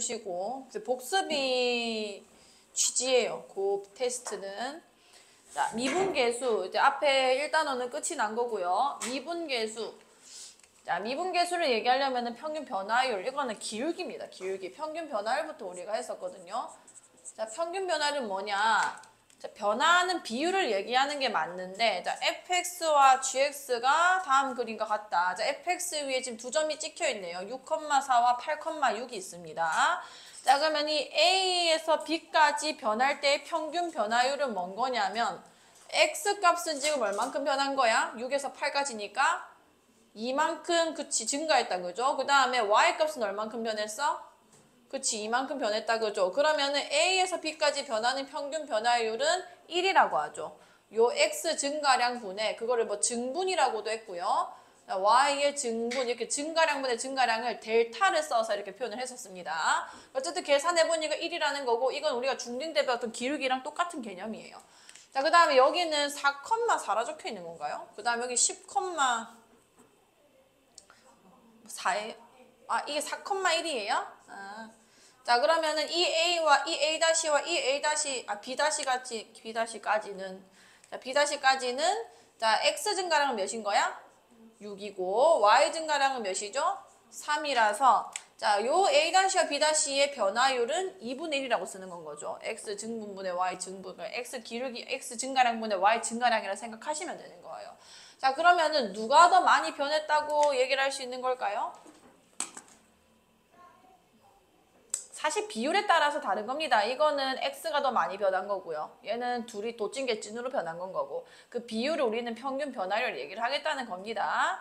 푸시고 복습이 취지예요. 그 테스트는. 자, 미분계수. 이제 앞에 1단원은 끝이 난 거고요. 미분계수. 자, 미분계수를 얘기하려면 평균 변화율. 이거는 기울기입니다. 기울기. 평균 변화율부터 우리가 했었거든요. 자, 평균 변화율은 뭐냐? 자, 변화하는 비율을 얘기하는 게 맞는데, 자, fx와 gx가 다음 그림과 같다. 자, fx 위에 지금 두 점이 찍혀 있네요. 6,4와 8,6이 있습니다. 자, 그러면 이 a에서 b까지 변할 때의 평균 변화율은 뭔 거냐면, x 값은 지금 얼만큼 변한 거야? 6에서 8까지니까 이만큼, 그치, 증가했다, 그죠? 그 다음에 y 값은 얼만큼 변했어? 그치, 이만큼 변했다, 그죠? 그러면은 A에서 B까지 변하는 평균 변화율은 1이라고 하죠. 요 X 증가량분에, 그거를 뭐 증분이라고도 했고요. Y의 증분, 이렇게 증가량분의 증가량을 델타를 써서 이렇게 표현을 했었습니다. 어쨌든 계산해보니까 1이라는 거고, 이건 우리가 중딩 때 배웠던 기울기랑 똑같은 개념이에요. 자, 그 다음에 여기는 4,4라 적혀 있는 건가요? 그 다음에 여기 10,4에, 아, 이게 4,1이에요? 자, 그러면은 이 A와 이 A-와 이 B-까지는, 자, B-까지는, 자, X 증가량은 몇인 거야? 6이고, Y 증가량은 몇이죠? 3이라서, 자, 요 A-와 B-의 변화율은 2분의 1이라고 쓰는 건 거죠. X 증분분의 Y 증분, X 기울기, X 증가량분의 Y 증가량이라 생각하시면 되는 거예요. 자, 그러면은 누가 더 많이 변했다고 얘기를 할 수 있는 걸까요? 사실 비율에 따라서 다른 겁니다. 이거는 X가 더 많이 변한 거고요. 얘는 둘이 도찐개찐으로 변한 건 거고. 그 비율을 우리는 평균 변화율 얘기를 하겠다는 겁니다.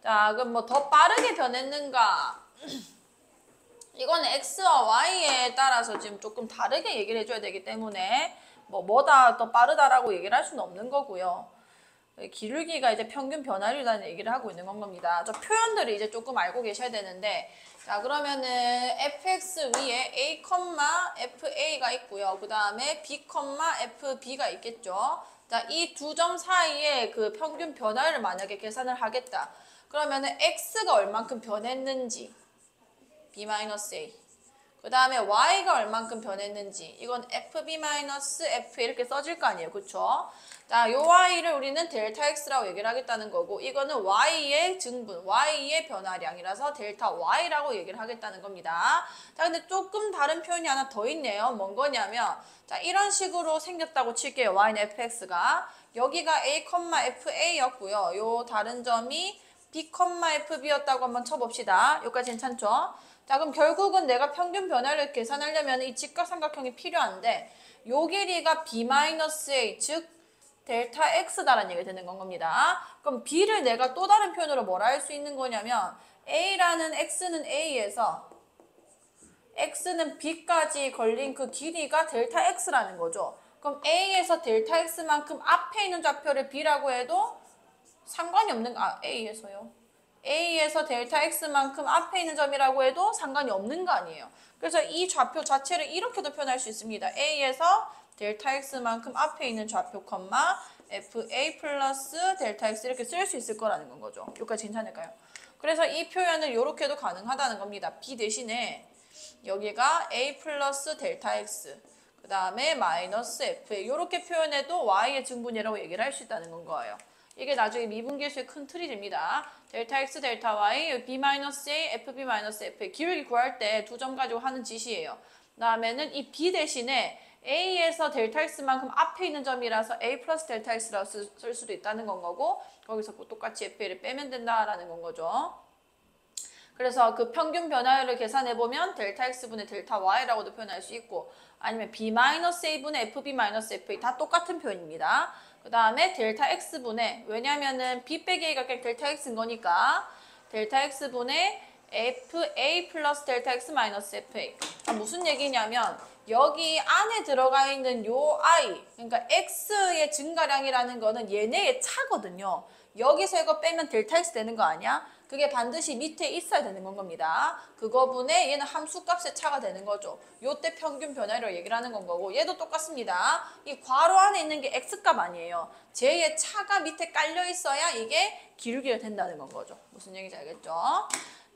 자, 그럼 뭐 더 빠르게 변했는가? 이거는 X와 Y에 따라서 지금 조금 다르게 얘기를 해줘야 되기 때문에 뭐다 더 빠르다라고 얘기를 할 수는 없는 거고요. 기울기가 이제 평균 변화율이라는 얘기를 하고 있는 겁니다. 저 표현들을 이제 조금 알고 계셔야 되는데, 자, 그러면은 fx 위에 a, fa가 있고요. 그 다음에 b, fb가 있겠죠. 자, 이 두 점 사이에 그 평균 변화율을 만약에 계산을 하겠다. 그러면은 x가 얼만큼 변했는지 b-a. 그 다음에 y가 얼만큼 변했는지 이건 fb-f 이렇게 써질 거 아니에요. 그쵸? 자, 요 y를 우리는 델타 x라고 얘기를 하겠다는 거고, 이거는 y의 증분, y의 변화량이라서 델타 y라고 얘기를 하겠다는 겁니다. 자, 근데 조금 다른 표현이 하나 더 있네요. 뭔 거냐면, 자, 이런 식으로 생겼다고 칠게요. y는 fx가. 여기가 a, fa였고요. 요 다른 점이 b, fb였다고 한번 쳐봅시다. 여기까지 괜찮죠? 자, 그럼 결국은 내가 평균 변화를 계산하려면 이 직각삼각형이 필요한데, 요 길이가 b-a, 즉 델타 x다라는 얘기가 되는 겁니다. 그럼 b를 내가 또 다른 표현으로 뭐라 할 수 있는 거냐면, a라는 x는 a에서 x는 b까지 걸린 그 길이가 델타 x라는 거죠. 그럼 a에서 델타 x만큼 앞에 있는 좌표를 b라고 해도 상관이 없는, a에서요. A에서 델타 X만큼 앞에 있는 점이라고 해도 상관이 없는 거 아니에요. 그래서 이 좌표 자체를 이렇게도 표현할 수 있습니다. A에서 델타 X만큼 앞에 있는 좌표, FA 플러스 델타 X 이렇게 쓸 수 있을 거라는 건 거죠. 여기까지 괜찮을까요? 그래서 이 표현을 이렇게도 가능하다는 겁니다. B 대신에 여기가 A 플러스 델타 X, 그 다음에 마이너스 F, 이렇게 표현해도 Y의 증분이라고 얘기를 할 수 있다는 건 거예요. 이게 나중에 미분계수의 큰 틀이 됩니다. 델타 x, 델타 y, b-a, fb-f 기울기 구할 때 두 점 가지고 하는 짓이에요. 그 다음에는 이 b 대신에 a에서 델타 x만큼 앞에 있는 점이라서 a 플러스 델타 x라고 쓸 수도 있다는 건 거고, 거기서 똑같이 fa를 빼면 된다라는 건 거죠. 그래서 그 평균 변화율을 계산해보면 델타 x분의 델타 y라고도 표현할 수 있고, 아니면 b-a분의 fb-fa 다 똑같은 표현입니다. 그 다음에 델타 x분의, 왜냐면은 b 빼기 a가 그냥 델타 x인 거니까 델타 x분의 fa 플러스 델타 x 마이너스 fa. 무슨 얘기냐면 여기 안에 들어가 있는 요 i, 그러니까 x의 증가량이라는 거는 얘네의 차거든요. 여기서 이거 빼면 델타 x 되는 거 아니야? 그게 반드시 밑에 있어야 되는 건 겁니다. 그거분에 얘는 함수값의 차가 되는 거죠. 요때 평균 변화율을 얘기를 하는 건 거고, 얘도 똑같습니다. 이 괄호 안에 있는 게 x값 아니에요. 쟤의 차가 밑에 깔려 있어야 이게 기울기가 된다는 건 거죠. 무슨 얘기인지 알겠죠?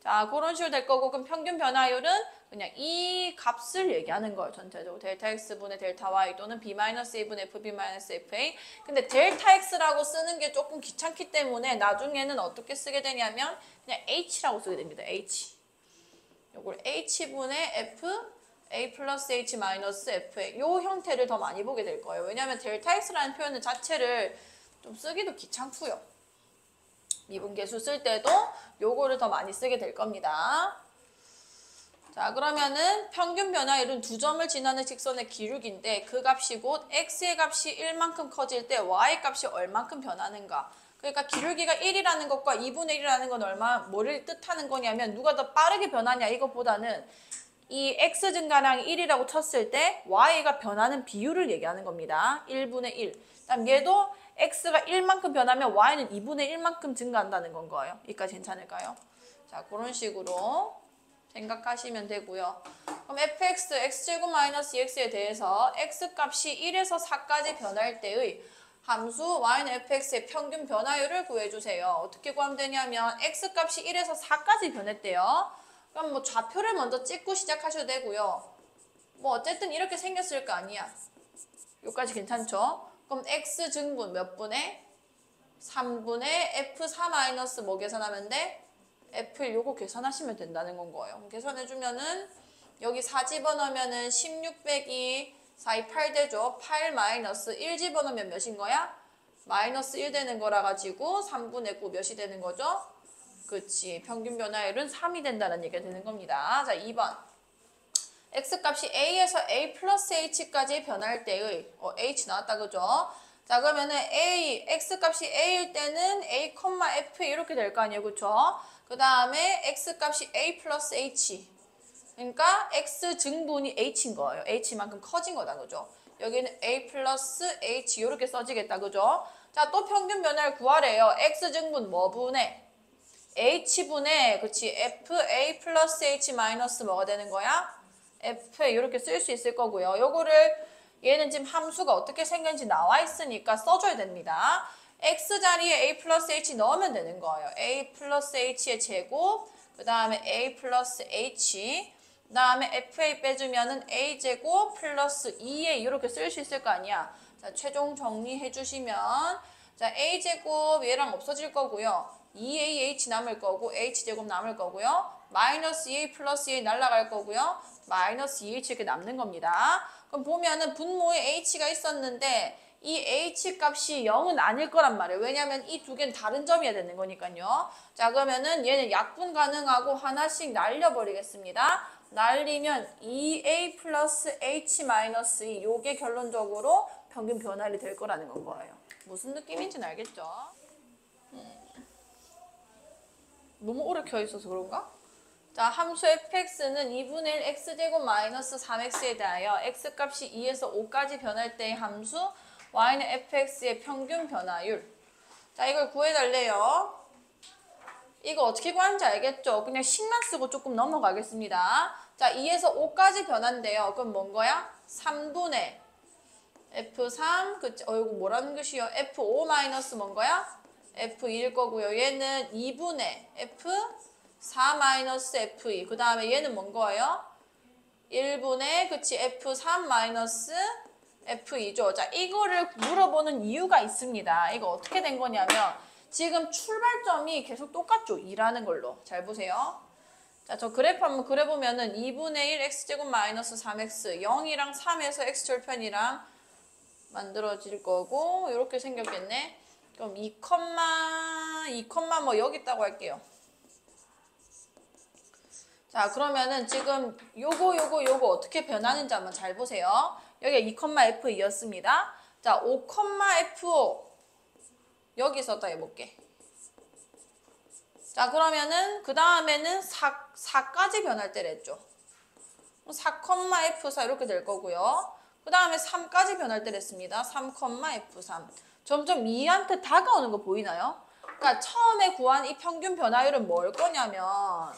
자, 그런 식으로 될 거고, 그럼 평균 변화율은 그냥 이 값을 얘기하는 거예요. 전체적으로 델타 x분의 델타 y 또는 b-a분의 f, b-fa. 근데 델타 x라고 쓰는 게 조금 귀찮기 때문에 나중에는 어떻게 쓰게 되냐면 그냥 h라고 쓰게 됩니다. h. 요걸 h분의 f, a 플러스 h 마이너스 fa. 요 형태를 더 많이 보게 될 거예요. 왜냐하면 델타 x라는 표현 자체를 좀 쓰기도 귀찮고요. 미분계수 쓸 때도 요거를 더 많이 쓰게 될 겁니다. 자, 그러면은 평균 변화율은 두 점을 지나는 직선의 기울기인데 그 값이 곧 x의 값이 1만큼 커질 때 y 값이 얼만큼 변하는가. 그러니까 기울기가 1이라는 것과 2분의 1이라는 건 뭐를 뜻하는 거냐면 누가 더 빠르게 변하냐 이것보다는 이 x 증가량이 1이라고 쳤을 때 y가 변하는 비율을 얘기하는 겁니다. 1분의 1. 그다음 얘도 x가 1만큼 변하면 y는 2분의 1만큼 증가한다는 건 거예요. 여기까지 괜찮을까요? 자, 그런 식으로 생각하시면 되고요. 그럼 fx, x제곱 마이너스 2x에 대해서 x값이 1에서 4까지 변할 때의 함수 y는 fx의 평균 변화율을 구해주세요. 어떻게 구하면 되냐면 x값이 1에서 4까지 변했대요. 그럼 뭐 좌표를 먼저 찍고 시작하셔도 되고요. 뭐 어쨌든 이렇게 생겼을 거 아니야. 여기까지 괜찮죠? 그럼 x 증분 몇 분의? 3분의 f4 마이너스 뭐 계산하면 돼? f 요거 계산하시면 된다는 건 거예요. 계산해주면은 여기 4 집어넣으면은 16 빼기 4이 8 되죠. 8 마이너스 1 집어넣으면 몇인 거야? 마이너스 1 되는 거라 가지고 3분의 9 몇이 되는 거죠? 그치. 평균 변화율은 3이 된다는 얘기가 되는 겁니다. 자, 2번. x값이 a에서 a 플러스 h까지 변할 때의 h 나왔다 그죠? 자, 그러면은 x값이 a일 때는 a, f 이렇게 될 거 아니에요. 그쵸? 그 다음에 x값이 a 플러스 h. 그러니까 x 증분이 h인 거예요. h만큼 커진 거다. 그죠? 여기는 a 플러스 h 이렇게 써지겠다. 그죠? 자, 또 평균 변화를 구하래요. x 증분 뭐 분의? h분의, 그치? f, a 플러스 h 마이너스 뭐가 되는 거야? f 이렇게 쓸 수 있을 거고요. 요거를 얘는 지금 함수가 어떻게 생겼는지 나와 있으니까 써줘야 됩니다. x 자리에 a 플러스 h 넣으면 되는 거예요. a 플러스 h의 제곱, 그 다음에 a 플러스 h, 그 다음에 fa 빼주면은 a 제곱 플러스 2a 이렇게 쓸 수 있을 거 아니야. 자, 최종 정리해 주시면 자, a 제곱 얘랑 없어질 거고요. 2ah 남을 거고 h 제곱 남을 거고요. 마이너스 2a 플러스 2a 날라갈 거고요. 마이너스 2h 이렇게 남는 겁니다. 그럼 보면은 분모에 h가 있었는데 이 h 값이 0은 아닐 거란 말이에요. 왜냐면 이 두 개는 다른 점이어야 되는 거니까요. 자, 그러면은 얘는 약분 가능하고 하나씩 날려버리겠습니다. 날리면 2a 플러스 h 마이너스 2 요게 결론적으로 평균 변화율이 될 거라는 건 거예요. 무슨 느낌인지는 알겠죠? 너무 오래 켜 있어서 그런가? 자, 함수 fx는 2분의 1 x제곱 마이너스 3x에 대하여 x값이 2에서 5까지 변할 때의 함수 y는 fx의 평균 변화율. 자, 이걸 구해달래요. 이거 어떻게 구하는지 알겠죠? 그냥 식만 쓰고 조금 넘어가겠습니다. 자, 2에서 5까지 변한대요. 그럼 뭔 거야? 3분의 f3, 그치? 이거 뭐라는 것이요? f5 마이너스 뭔 거야? f2일 거고요. 얘는 2분의 f4 마이너스 f2. 그 다음에 얘는 뭔 거예요? 1분의, 그치? f3 마이너스 f2죠. 자, 이거를 물어보는 이유가 있습니다. 이거 어떻게 된 거냐면 지금 출발점이 계속 똑같죠. 2라는 걸로. 잘 보세요. 자, 저 그래프 한번 그려보면은 2분의 1 x제곱 마이너스 3x 0이랑 3에서 x절편이랑 만들어질 거고 이렇게 생겼겠네. 그럼 2, 뭐 여기 있다고 할게요. 자, 그러면은 지금 요거 어떻게 변하는지 한번 잘 보세요. 여기가 2,f2였습니다. 자, 5,f5 여기 있었다 해볼게. 자, 그러면은 그 다음에는 4까지 변할 때랬죠. 4,f4 이렇게 될 거고요. 그 다음에 3까지 변할 때랬습니다. 3,f3. 점점 2한테 다가오는 거 보이나요? 그러니까 처음에 구한 이 평균 변화율은 뭘 거냐면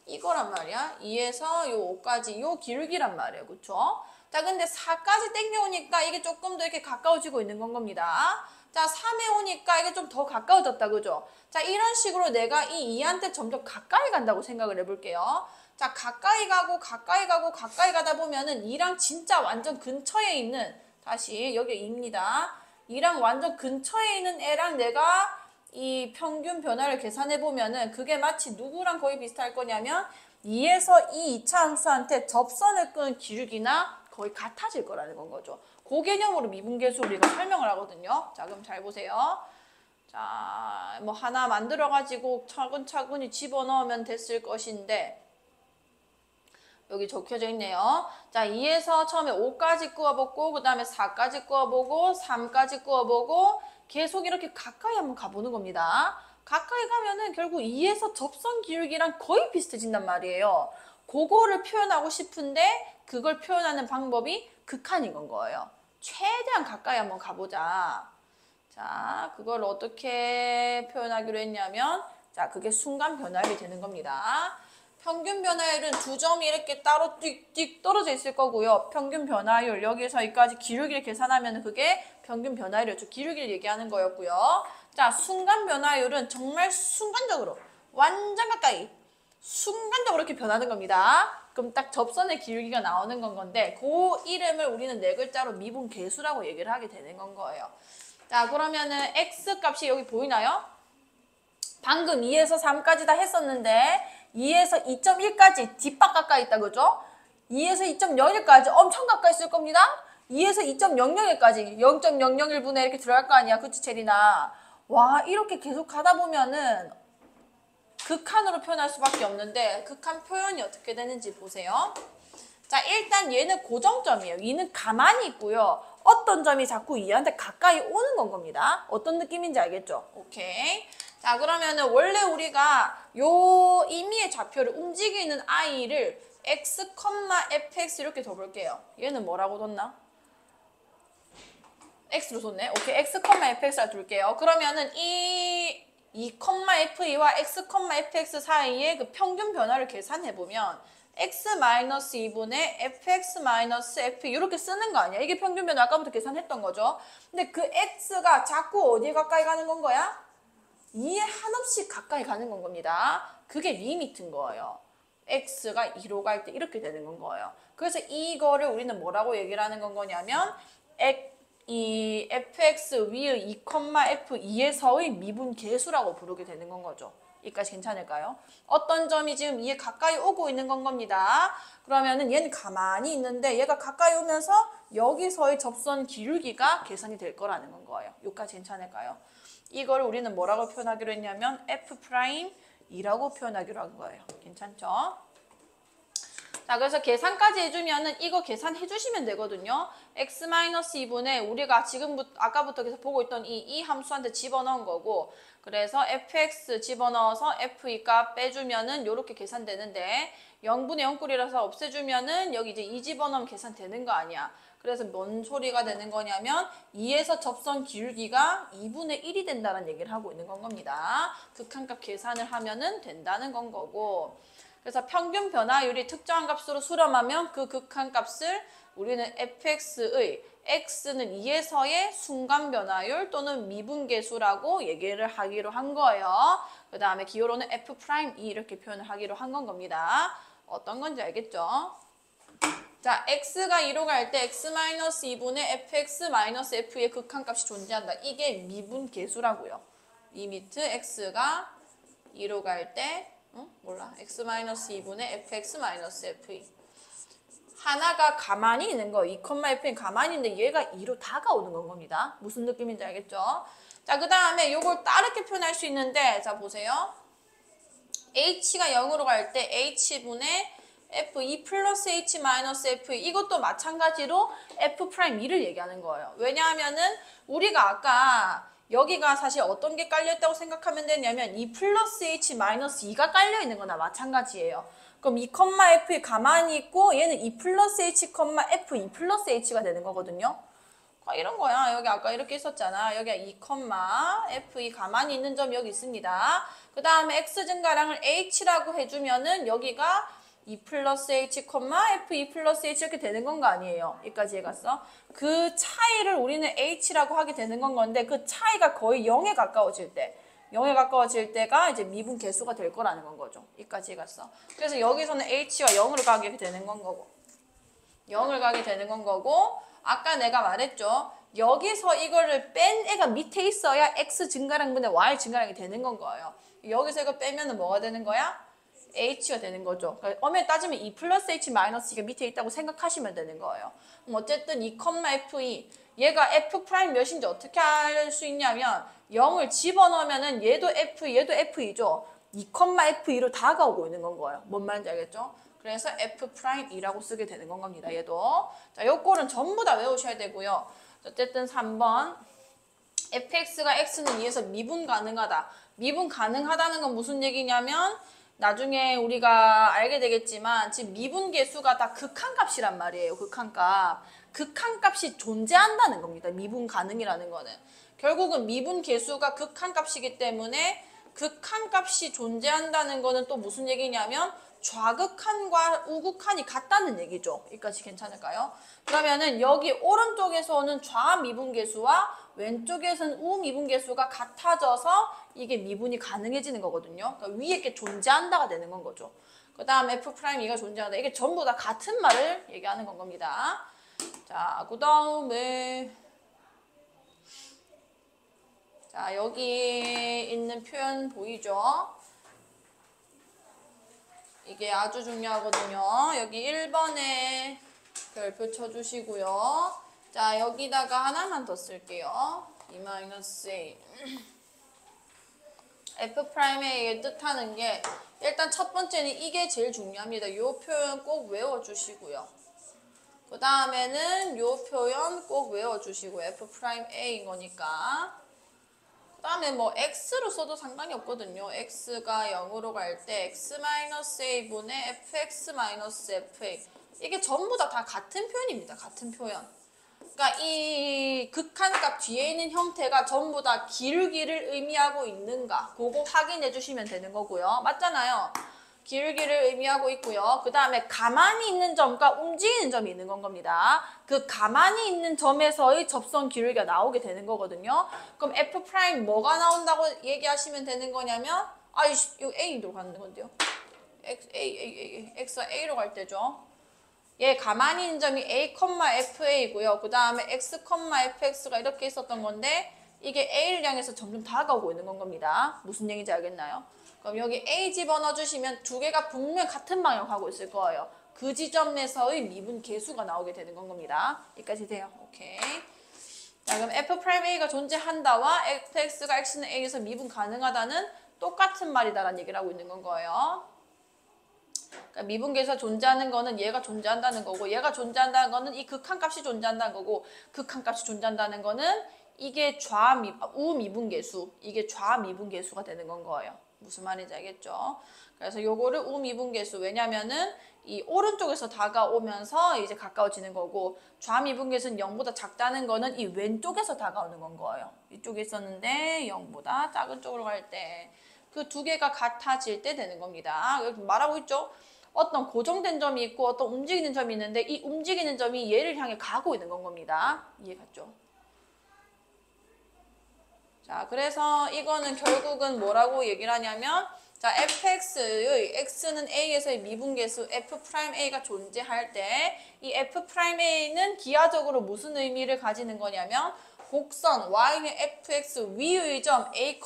이거란 말이야. 2에서 요 5까지 요 기울기란 말이에요. 그쵸? 자, 근데 4까지 땡겨오니까 이게 조금 더 이렇게 가까워지고 있는 건 겁니다. 자, 3에 오니까 이게 좀 더 가까워졌다, 그죠? 자, 이런 식으로 내가 이 2한테 점점 가까이 간다고 생각을 해볼게요. 자, 가까이 가고 가까이 가고 가까이 가다 보면은 2랑 진짜 완전 근처에 있는, 다시 여기 2입니다. 2랑 완전 근처에 있는 애랑 내가 이 평균 변화를 계산해 보면은 그게 마치 누구랑 거의 비슷할 거냐면 2에서 이 2차 함수한테 접선을 끈 기울기나 거의 같아질 거라는 건 거죠. 그 개념으로 미분계수 우리가 설명을 하거든요. 자, 그럼 잘 보세요. 자, 뭐 하나 만들어가지고 차근차근히 집어넣으면 됐을 것인데 여기 적혀져 있네요. 자, 2에서 처음에 5까지 구워보고 그 다음에 4까지 구워보고 3까지 구워보고 계속 이렇게 가까이 한번 가보는 겁니다. 가까이 가면은 결국 2에서 접선 기울기랑 거의 비슷해진단 말이에요. 그거를 표현하고 싶은데 그걸 표현하는 방법이 극한인 건 거예요. 최대한 가까이 한번 가보자. 자, 그걸 어떻게 표현하기로 했냐면 자, 그게 순간 변화율이 되는 겁니다. 평균 변화율은 두 점이 이렇게 따로 띡띡 떨어져 있을 거고요. 평균 변화율, 여기서 여기까지 기울기를 계산하면 그게 평균 변화율이었죠. 기울기를 얘기하는 거였고요. 자, 순간 변화율은 정말 순간적으로, 완전 가까이, 순간적으로 이렇게 변하는 겁니다. 그럼 딱 접선의 기울기가 나오는 건 건데 그 이름을 우리는 네 글자로 미분 계수라고 얘기를 하게 되는 건 거예요. 자, 그러면은 x 값이 여기 보이나요? 방금 2에서 3까지 다 했었는데 2에서 2.1까지 뒷박 가까이 있다, 그죠? 2에서 2.01까지 엄청 가까이 있을 겁니다. 2에서 2.00까지 0.001분에 이렇게 들어갈 거 아니야, 그치, 체리나? 와, 이렇게 계속 가다 보면은 극한으로 표현할 수밖에 없는데 극한 표현이 어떻게 되는지 보세요. 자, 일단 얘는 고정점이에요. 얘는 가만히 있고요. 어떤 점이 자꾸 얘한테 가까이 오는 건 겁니다. 어떤 느낌인지 알겠죠? 오케이. 자, 그러면은 원래 우리가 요 임의의 좌표를 움직이는 i를 x, fx 이렇게 둬볼게요. 얘는 뭐라고 뒀나? x로 뒀네. 오케이. x, fx라 둘게요. 그러면은 이 2,fe와 x, fx 사이의 그 평균 변화를 계산해보면 x-2분의 fx-f 이렇게 쓰는 거 아니야? 이게 평균 변화 아까부터 계산했던 거죠. 근데 그 x가 자꾸 어디에 가까이 가는 건 거야? 2에 한없이 가까이 가는 건 겁니다. 그게 리미트인 거예요. x가 2로 갈 때 이렇게 되는 건 거예요. 그래서 이거를 우리는 뭐라고 얘기를 하는 건 거냐면 이 fx 위의 2,f2에서의 미분 계수라고 부르게 되는 건 거죠. 여기까지 괜찮을까요? 어떤 점이 지금 2에 가까이 오고 있는 건 겁니다. 그러면은 얘는 가만히 있는데 얘가 가까이 오면서 여기서의 접선 기울기가 계산이 될 거라는 건 거예요. 여기까지 괜찮을까요? 이걸 우리는 뭐라고 표현하기로 했냐면 F'이라고 표현하기로 한 거예요. 괜찮죠? 자, 그래서 계산까지 해주면은 이거 계산해 주시면 되거든요. x-2분의 우리가 지금부터 아까부터 계속 보고 있던 이 함수한테 집어넣은 거고, 그래서 fx 집어넣어서 f2 값 빼주면은 이렇게 계산되는데 0분의 0꼴이라서 없애주면은 여기 이제 2 집어넣으면 계산되는 거 아니야. 그래서 뭔 소리가 되는 거냐면 2에서 접선 기울기가 2분의 1이 된다는 얘기를 하고 있는 건 겁니다. 극한값 계산을 하면은 된다는 건 거고, 그래서 평균 변화율이 특정한 값으로 수렴하면 그 극한값을 우리는 fx의 x는 2에서의 순간 변화율 또는 미분계수라고 얘기를 하기로 한 거예요. 그 다음에 기호로는 f'2 이렇게 표현을 하기로 한 건 겁니다. 어떤 건지 알겠죠? 자, x가 2로 갈 때 x-2분의 fx-f의 극한값이 존재한다. 이게 미분계수라고요. 리미트 x가 2로 갈 때 몰라. x-2분의 fx-f 하나가 가만히 있는 거 2,f는 가만히 있는데 얘가 2로 다가오는 건 겁니다. 무슨 느낌인지 알겠죠? 자, 그 다음에 요걸 다르게 표현할 수 있는데 자, 보세요. h가 0으로 갈 때 h분의 f2 플러스 h 마이너스 f 이것도 마찬가지로 f'2를 얘기하는 거예요. 왜냐하면은 우리가 아까 여기가 사실 어떤 게 깔려있다고 생각하면 되냐면 2 플러스 h 마이너스 2가 깔려있는 거나 마찬가지예요. 그럼 2,f 가만히 있고 얘는 2 플러스 h, f 2 플러스 h가 되는 거거든요. 이런 거야. 여기 아까 이렇게 있었잖아. 여기가 2, f2 가만히 있는 점이 여기 있습니다. 그 다음에 x 증가량을 h라고 해주면은 여기가 2 플러스 h, f2 플러스 h 이렇게 되는 건 거 아니에요. 여기까지 해갔어. 그 차이를 우리는 h라고 하게 되는 건 건데 그 차이가 거의 0에 가까워질 때 0에 가까워질 때가 이제 미분 계수가 될 거라는 건 거죠. 여기까지 해갔어. 그래서 여기서는 h가 0으로 가게 되는 건 거고 0을 가게 되는 건 거고 아까 내가 말했죠. 여기서 이거를 뺀 애가 밑에 있어야 x 증가량분의 y 증가량이 되는 건 거예요. 여기서 이거 빼면은 뭐가 되는 거야? h가 되는 거죠. 그러니까 엄연히 따지면 2 플러스 h 마이너스 2가 밑에 있다고 생각하시면 되는 거예요. 그럼 어쨌든 2, f2 얘가 f 프라임 몇인지 어떻게 알 수 있냐면 0을 집어넣으면은 얘도 f, 얘도 f2죠. 2, f2로 다가오고 있는 건 거예요. 뭔 말인지 알겠죠? 그래서 f'2라고 쓰게 되는 건 겁니다. 얘도. 자, 요 꼴은 전부 다 외우셔야 되고요. 어쨌든 3번. fx가 x는 2에서 미분 가능하다. 미분 가능하다는 건 무슨 얘기냐면 나중에 우리가 알게 되겠지만 지금 미분 계수가 다 극한값이란 말이에요. 극한값. 극한값이 존재한다는 겁니다. 미분 가능이라는 거는. 결국은 미분 계수가 극한값이기 때문에 극한값이 존재한다는 거는 또 무슨 얘기냐면 좌극한과 우극한이 같다는 얘기죠. 여기까지 괜찮을까요? 그러면은 여기 오른쪽에서는 좌미분계수와 왼쪽에서는 우미분계수가 같아져서 이게 미분이 가능해지는 거거든요. 그러니까 위에 게 존재한다가 되는 건 거죠. 그 다음 F'2가 존재한다. 이게 전부 다 같은 말을 얘기하는 건 겁니다. 자, 그 다음에 자, 여기 있는 표현 보이죠? 이게 아주 중요하거든요. 여기 1번에 별표 쳐주시고요. 자, 여기다가 하나만 더 쓸게요. E-A. F'의 뜻하는 게 일단 첫 번째는 이게 제일 중요합니다. 이 표현 꼭 외워주시고요. 그 다음에는 이 표현 꼭 외워주시고 F'A인 거니까. 그 다음에 뭐 x로 써도 상관이 없거든요. x가 0으로 갈 때 x-a분의 fx-fa 이게 전부 다 같은 표현입니다. 같은 표현. 그러니까 이 극한값 뒤에 있는 형태가 전부 다 기울기를 의미하고 있는가 그거 확인해 주시면 되는 거고요. 맞잖아요. 기울기를 의미하고 있고요. 그 다음에 가만히 있는 점과 움직이는 점이 있는 건 겁니다. 그 가만히 있는 점에서의 접선 기울기가 나오게 되는 거거든요. 그럼 F' 뭐가 나온다고 얘기하시면 되는 거냐면 이거 A로 가는 건데요. X가 A로 갈 때죠. 얘 가만히 있는 점이 A, FA고요. 그 다음에 X, FX가 이렇게 있었던 건데 이게 A를 향해서 점점 다가오고 있는 건 겁니다. 무슨 얘기인지 알겠나요? 그럼 여기 A 집어넣어 주시면 두 개가 분명 같은 방향 가고 있을 거예요. 그 지점에서의 미분 계수가 나오게 되는 건 겁니다. 여기까지 돼요. 오케이. 자, 그럼 F'A가 존재한다와 fx가 x는 a에서 미분 가능하다는 똑같은 말이다라는 얘기를 하고 있는 건 거예요. 그러니까 미분계에서 존재하는 거는 얘가 존재한다는 거고 얘가 존재한다는 거는 이 극한값이 존재한다는 거고 극한값이 존재한다는 거는 이게 우미분계수 이게 좌미분계수가 되는 건 거예요. 무슨 말인지 알겠죠? 그래서 요거를 우미분계수 왜냐면은 이 오른쪽에서 다가오면서 이제 가까워지는 거고 좌미분계수는 0보다 작다는 거는 이 왼쪽에서 다가오는 건 거예요. 이쪽에 있었는데 0보다 작은 쪽으로 갈 때 그 두 개가 같아질 때 되는 겁니다. 여기 말하고 있죠? 어떤 고정된 점이 있고 어떤 움직이는 점이 있는데 이 움직이는 점이 얘를 향해 가고 있는 건 겁니다. 이해 갔죠? 자, 그래서 이거는 결국은 뭐라고 얘기를 하냐면 자, fx의 x는 a에서의 미분계수 f'a가 존재할 때 이 f'a는 기하적으로 무슨 의미를 가지는 거냐면 곡선 y는 fx 위의 점 a,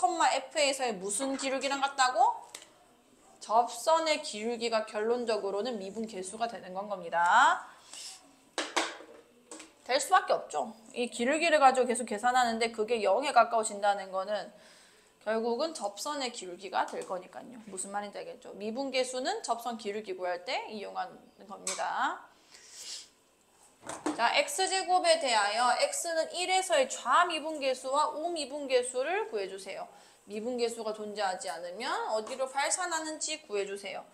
f에서의 무슨 기울기랑 같다고? 접선의 기울기가 결론적으로는 미분계수가 되는 건 겁니다. 될 수밖에 없죠. 이 기울기를 가지고 계속 계산하는데 그게 0에 가까워진다는 거는 결국은 접선의 기울기가 될 거니까요. 무슨 말인지 알겠죠? 미분계수는 접선 기울기 구할 때 이용하는 겁니다. 자, x제곱에 대하여 x는 1에서의 좌미분계수와 우미분계수를 구해주세요. 미분계수가 존재하지 않으면 어디로 발산하는지 구해주세요.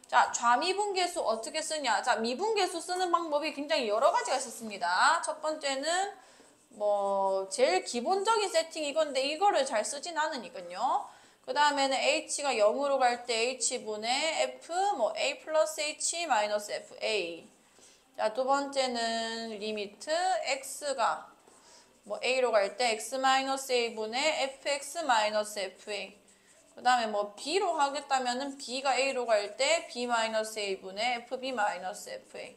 자, 좌미분계수 어떻게 쓰냐? 자, 미분계수 쓰는 방법이 굉장히 여러 가지가 있었습니다. 첫 번째는 제일 기본적인 세팅 이건데 이거를 잘 쓰진 않으니까요. 그 다음에는 h가 0으로 갈 때 h분의 f 뭐 a 플러스 h 마이너스 fa. 자, 두 번째는 리미트 x가 뭐 a로 갈 때 x 마이너스 a분의 fx 마이너스 fa. 그 다음에 뭐 b로 하겠다면은 b가 a로 갈 때 b 마이너스 a분의 fb 마이너스 fa.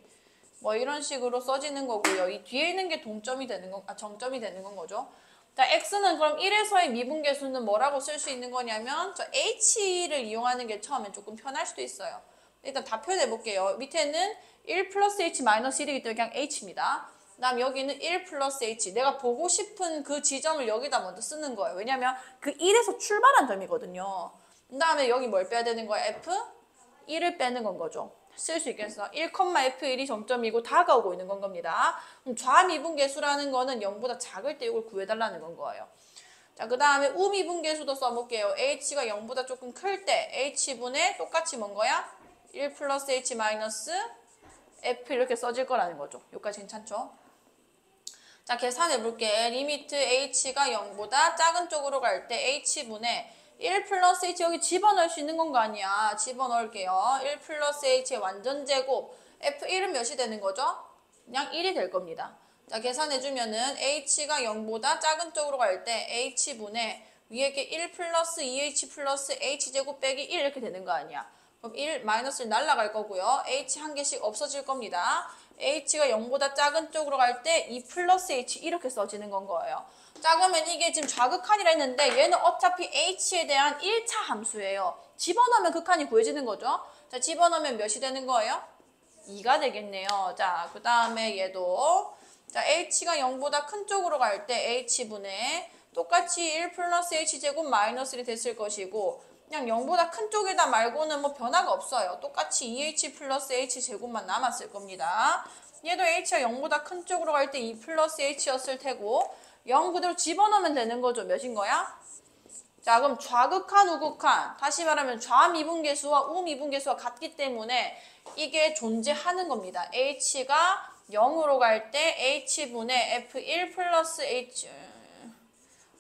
뭐 이런 식으로 써지는 거고요. 이 뒤에 있는 게 동점이 되는 거, 정점이 되는 건 거죠. 자, x는 그럼 1에서의 미분계수는 뭐라고 쓸 수 있는 거냐면 저 h를 이용하는 게 처음엔 조금 편할 수도 있어요. 일단 다 표현해 볼게요. 밑에는 1 플러스 h 마이너스 1이기 때문에 그냥 h입니다. 그 다음 여기는 1 플러스 h. 내가 보고 싶은 그 지점을 여기다 먼저 쓰는 거예요. 왜냐면 그 1에서 출발한 점이거든요. 그 다음에 여기 뭘 빼야 되는 거야? f? 1을 빼는 건 거죠. 쓸 수 있겠어. 1,f1이 정점이고 다가오고 있는 건 겁니다. 그럼 좌미분계수라는 거는 0보다 작을 때 이걸 구해달라는 건 거예요. 자, 그 다음에 우미분계수도 써볼게요. h가 0보다 조금 클 때 h분의 똑같이 뭔 거야? 1 플러스 h 마이너스 f 이렇게 써질 거라는 거죠. 여기까지 괜찮죠? 자, 계산해 볼게. 리미트 h가 0보다 작은 쪽으로 갈 때 h분의 1 플러스 h 여기 집어넣을 수 있는 건 거 아니야. 집어넣을게요. 1 플러스 h의 완전 제곱 f1은 몇이 되는 거죠? 그냥 1이 될 겁니다. 자, 계산해주면은 h가 0보다 작은 쪽으로 갈 때 h분의 위에 게 1 플러스 2h 플러스 h제곱 빼기 1 이렇게 되는 거 아니야. 그럼 1 마이너스를 날라갈 거고요. h 한 개씩 없어질 겁니다. h가 0보다 작은 쪽으로 갈 때 2 플러스 h 이렇게 써지는 건 거예요. 작으면 이게 지금 좌극한이라 했는데 얘는 어차피 h에 대한 1차 함수예요. 집어넣으면 극한이 구해지는 거죠. 자, 집어넣으면 몇이 되는 거예요? 2가 되겠네요. 자, 그 다음에 얘도 자, h가 0보다 큰 쪽으로 갈 때 h분의 똑같이 1 플러스 h제곱 마이너스 1이 됐을 것이고 그냥 0보다 큰 쪽에다 말고는 뭐 변화가 없어요. 똑같이 2h 플러스 h제곱만 남았을 겁니다. 얘도 h가 0보다 큰 쪽으로 갈 때 2 플러스 h였을 테고 0 그대로 집어넣으면 되는 거죠. 몇인 거야? 자, 그럼 좌극한, 우극한. 다시 말하면 좌미분계수와 우미분계수가 같기 때문에 이게 존재하는 겁니다. h가 0으로 갈 때 h분의 f1 플러스 h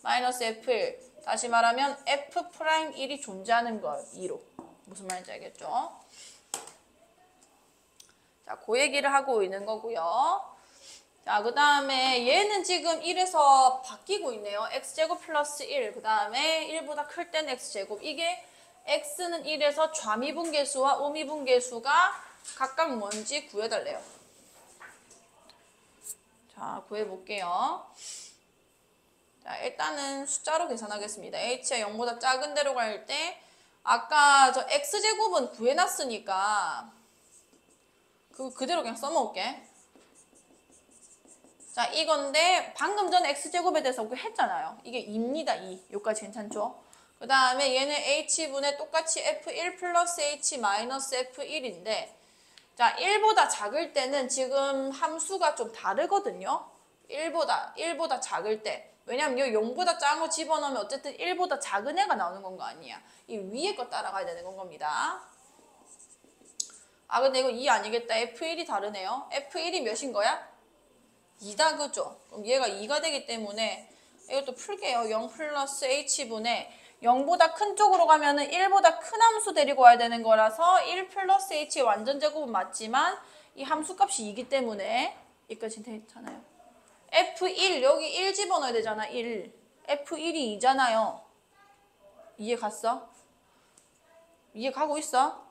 마이너스 f1. 다시 말하면 f'1이 존재하는 거예요. 2로. 무슨 말인지 알겠죠? 자, 그 얘기를 하고 있는 거고요. 자, 그 다음에 얘는 지금 1에서 바뀌고 있네요. x제곱 플러스 1. 그 다음에 1보다 클 때는 x제곱. 이게 x는 1에서 좌미분계수와 우미분계수가 각각 뭔지 구해달래요. 자, 구해볼게요. 자, 일단은 숫자로 계산하겠습니다. h가 0보다 작은 데로 갈 때 아까 저 x제곱은 구해놨으니까 그대로 그냥 써먹을게. 자, 이건데 방금 전에 x제곱에 대해서 했잖아요. 이게 2입니다. 2. 여기까지 괜찮죠? 그 다음에 얘는 h분의 똑같이 f1 플러스 h 마이너스 f1인데 자, 1보다 작을 때는 지금 함수가 좀 다르거든요. 1보다 작을 때. 왜냐면 이 0보다 작은 거 집어넣으면 어쨌든 1보다 작은 애가 나오는 건 거 아니야. 이 위에 거 따라가야 되는 건 겁니다. 아, 근데 이거 2 아니겠다. f1이 다르네요. f1이 몇인 거야? 2다, 그죠? 그럼 얘가 2가 되기 때문에 이것도 풀게요. 0 플러스 h분의 0보다 큰 쪽으로 가면은 1보다 큰 함수 데리고 와야 되는 거라서 1 플러스 h의 완전 제곱은 맞지만 이 함수 값이 2기 때문에 여기까지 괜찮아요. f1 여기 1 집어넣어야 되잖아. 1. f1이 2잖아요. 이해 갔어? 이해 가고 있어?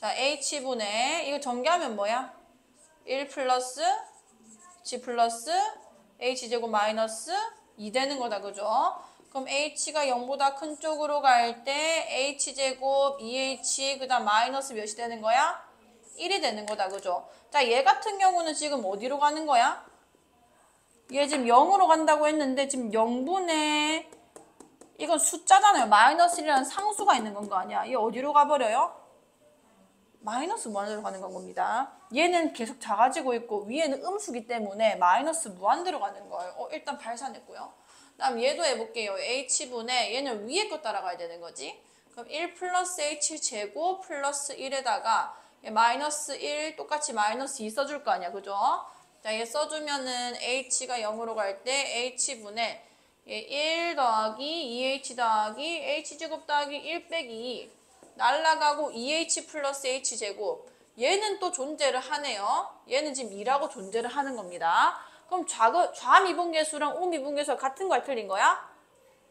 자, h분의 이거 전개하면 뭐야? 1 플러스 h 플러스 h제곱 마이너스 2 되는 거다, 그죠? 그럼 h가 0보다 큰 쪽으로 갈 때 h제곱 2h 그 다음 마이너스 몇이 되는 거야? 1이 되는 거다, 그죠? 자, 얘 같은 경우는 지금 어디로 가는 거야? 얘 지금 0으로 간다고 했는데 지금 0분의 이건 숫자잖아요. 마이너스 1이라는 상수가 있는 건 거 아니야? 얘 어디로 가버려요? 마이너스 무한대로 가는 건 겁니다. 얘는 계속 작아지고 있고 위에는 음수기 때문에 마이너스 무한대로 가는 거예요. 일단 발산했고요. 다음 얘도 해볼게요. h분의 얘는 위에 거 따라가야 되는 거지. 그럼 1 플러스 h 제곱 플러스 1에다가 마이너스 1 똑같이 마이너스 2 써줄 거 아니야. 그죠? 자, 얘 써주면은 h가 0으로 갈 때 h분의 얘 1 더하기 2h 더하기 h제곱 더하기 1 빼기 2 날라가고 2h 플러스 h제곱. 얘는 또 존재를 하네요. 얘는 지금 2라고 존재를 하는 겁니다. 그럼 좌미분계수랑 우미분계수가 같은 거야, 틀린 거야?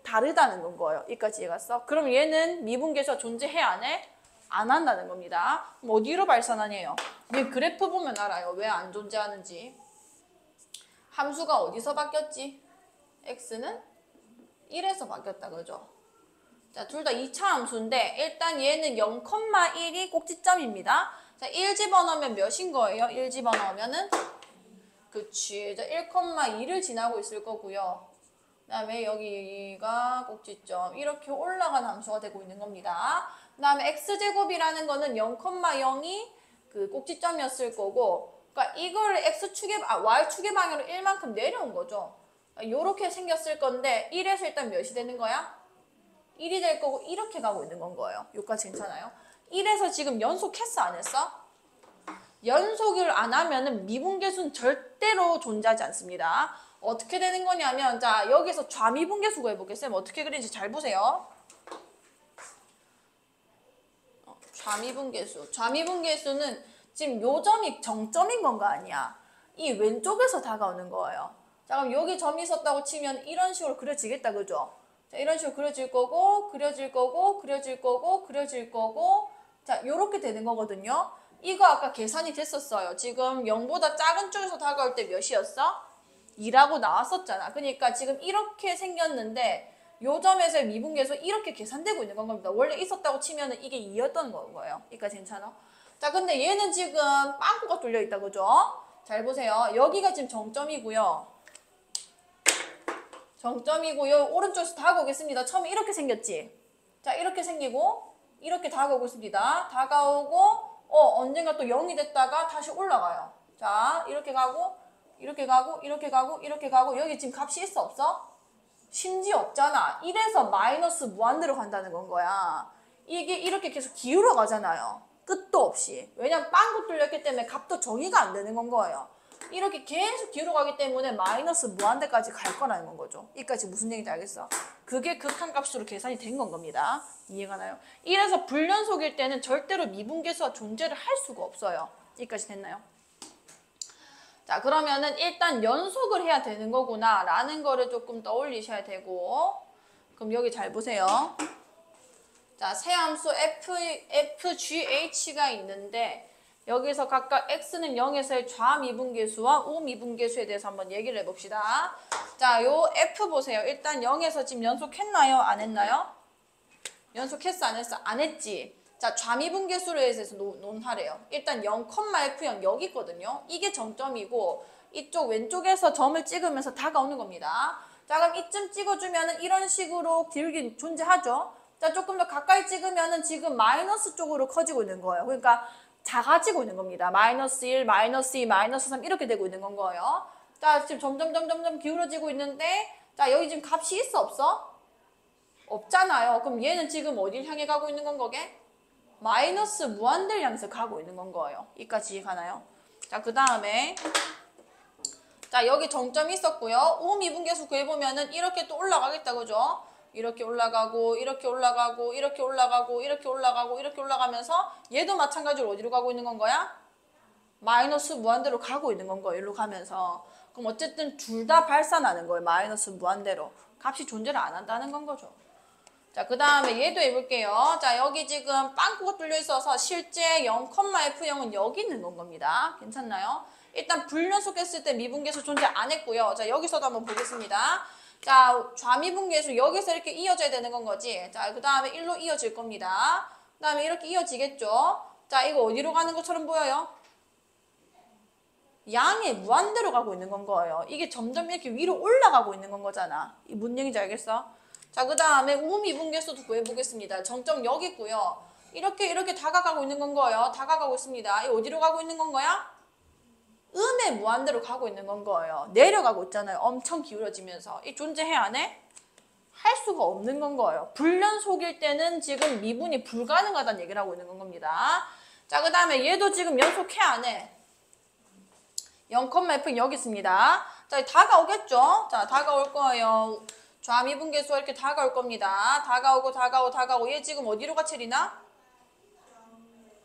다르다는 건 거예요. 여기까지 이해갔어? 그럼 얘는 미분계수가 존재해, 안 해? 안 한다는 겁니다. 그럼 어디로 발산하냐요? 얘 그래프 보면 알아요. 왜 안 존재하는지. 함수가 어디서 바뀌었지? x는 1에서 바뀌었다, 그죠? 자, 둘 다 2차 함수인데 일단 얘는 0,1이 꼭지점입니다. 자, 1 집어넣으면 몇인 거예요? 1 집어넣으면은 그치. 1,2를 지나고 있을 거고요. 그 다음에 여기가 꼭지점. 이렇게 올라가는 함수가 되고 있는 겁니다. 그 다음에 x제곱이라는 거는 0,0이 그 꼭지점이었을 거고, 그러니까 이거를 y축의 방향으로 1만큼 내려온 거죠. 요렇게 생겼을 건데 1에서 일단 몇이 되는 거야? 1이 될 거고 이렇게 가고 있는 건 거예요. 여기까지 괜찮아요? 1에서 지금 연속했어, 안 했어? 연속을 안 하면은 미분계수는 절대로 존재하지 않습니다. 어떻게 되는 거냐면, 자, 여기서 좌미분계수 구해보겠어요. 어떻게 그리는지 잘 보세요. 좌미분계수. 좌미분계수는 지금 요 점이 정점인 건가 아니야? 이 왼쪽에서 다가오는 거예요. 자, 그럼 여기 점이 있었다고 치면 이런 식으로 그려지겠다, 그죠? 자, 이런 식으로 그려질 거고, 그려질 거고, 그려질 거고, 그려질 거고. 자, 요렇게 되는 거거든요. 이거 아까 계산이 됐었어요. 지금 0보다 작은 쪽에서 다가올 때 몇이었어? 2라고 나왔었잖아. 그러니까 지금 이렇게 생겼는데 요 점에서의 미분계수 이렇게 계산되고 있는 건 겁니다. 원래 있었다고 치면은 이게 2였던 거예요. 그러니까 괜찮아? 자, 근데 얘는 지금 빵꾸가 뚫려 있다, 그죠? 잘 보세요. 여기가 지금 정점이고요. 정점이고요. 오른쪽에서 다가오겠습니다. 처음에 이렇게 생겼지? 자, 이렇게 생기고 이렇게 다가오고 있습니다. 다가오고 언젠가 또 0이 됐다가 다시 올라가요. 자, 이렇게 가고 이렇게 가고 이렇게 가고 이렇게 가고. 여기 지금 값이 있어, 없어? 심지어 없잖아. 1에서 마이너스 무한대로 간다는 건 거야. 이게 이렇게 계속 기울어 가잖아요. 끝도 없이. 왜냐면 빵꾸 뚫렸기 때문에 값도 정의가 안 되는 건 거예요. 이렇게 계속 기울어 가기 때문에 마이너스 무한대까지 갈 거라는 건 거죠. 이까지 무슨 얘기인지 알겠어? 그게 극한값으로 계산이 된 건 겁니다. 이해가 나요? 이래서 불연속일 때는 절대로 미분계수와 존재를 할 수가 없어요. 여기까지 됐나요? 자, 그러면은 일단 연속을 해야 되는 거구나 라는 거를 조금 떠올리셔야 되고, 그럼 여기 잘 보세요. 자, 세 함수 FGH가 있는데 여기서 각각 x는 0에서의 좌미분계수와 우미분계수에 대해서 한번 얘기를 해봅시다. 자, 요 F 보세요. 일단 0에서 지금 연속했나요? 안 했나요? 연속했어? 안 했어? 안 했지? 자, 좌미분계수에 대해서 논하래요. 일단 0,F0 여기 있거든요. 이게 정점이고 이쪽 왼쪽에서 점을 찍으면서 다가오는 겁니다. 자, 그럼 이쯤 찍어주면은 이런 식으로 기울기 존재하죠. 자, 조금 더 가까이 찍으면은 지금 마이너스 쪽으로 커지고 있는 거예요. 그러니까 작아지고 있는 겁니다. 마이너스 1, 마이너스 2, 마이너스 3 이렇게 되고 있는 건 거예요. 자, 지금 점점 기울어지고 있는데, 자, 여기 지금 값이 있어, 없어? 없잖아요. 그럼 얘는 지금 어딜 향해 가고 있는 건 거게? 마이너스 무한대를 향해서 가고 있는 건 거예요. 이까지 이해가나요? 자, 그 다음에 자, 여기 정점이 있었고요. 우미분계수 구해보면은 이렇게 또 올라가겠다, 그죠? 이렇게 올라가고 이렇게 올라가고 이렇게 올라가고 이렇게 올라가고 이렇게 올라가면서 얘도 마찬가지로 어디로 가고 있는 건 거야? 마이너스 무한대로 가고 있는 건 거예요. 일로 가면서. 그럼 어쨌든 둘 다 발산하는 거예요. 마이너스 무한대로. 값이 존재를 안 한다는 건 거죠. 자, 그 다음에 얘도 해볼게요. 자, 여기 지금 빵꾸가 뚫려 있어서 실제 0,F0은 여기 있는 건 겁니다. 괜찮나요? 일단 불연속했을 때 미분계수 존재 안 했고요. 자, 여기서도 한번 보겠습니다. 자, 좌미분계수 여기서 이렇게 이어져야 되는 건 거지. 자, 그 다음에 1로 이어질 겁니다. 그 다음에 이렇게 이어지겠죠. 자, 이거 어디로 가는 것처럼 보여요? 양의 무한대로 가고 있는 건 거예요. 이게 점점 이렇게 위로 올라가고 있는 건 거잖아. 이 뭔 얘기인지 알겠어? 자, 그 다음에 우미분계수도 구해보겠습니다. 정점 여기 있고요. 이렇게 다가가고 있는 건 거예요. 다가가고 있습니다. 이 어디로 가고 있는 건 거야? 음의 무한대로 가고 있는 건 거예요. 내려가고 있잖아요. 엄청 기울어지면서. 이 존재해 안 해? 할 수가 없는 건 거예요. 불연속일 때는 지금 미분이 불가능하다는 얘기를 하고 있는 건 겁니다. 자, 그 다음에 얘도 지금 연속해 안 해? 0,F 여기 있습니다. 자, 다가오겠죠? 자, 다가올 거예요. 좌미분계수가 이렇게 다가올 겁니다. 다가오고 얘 지금 어디로 가채리나?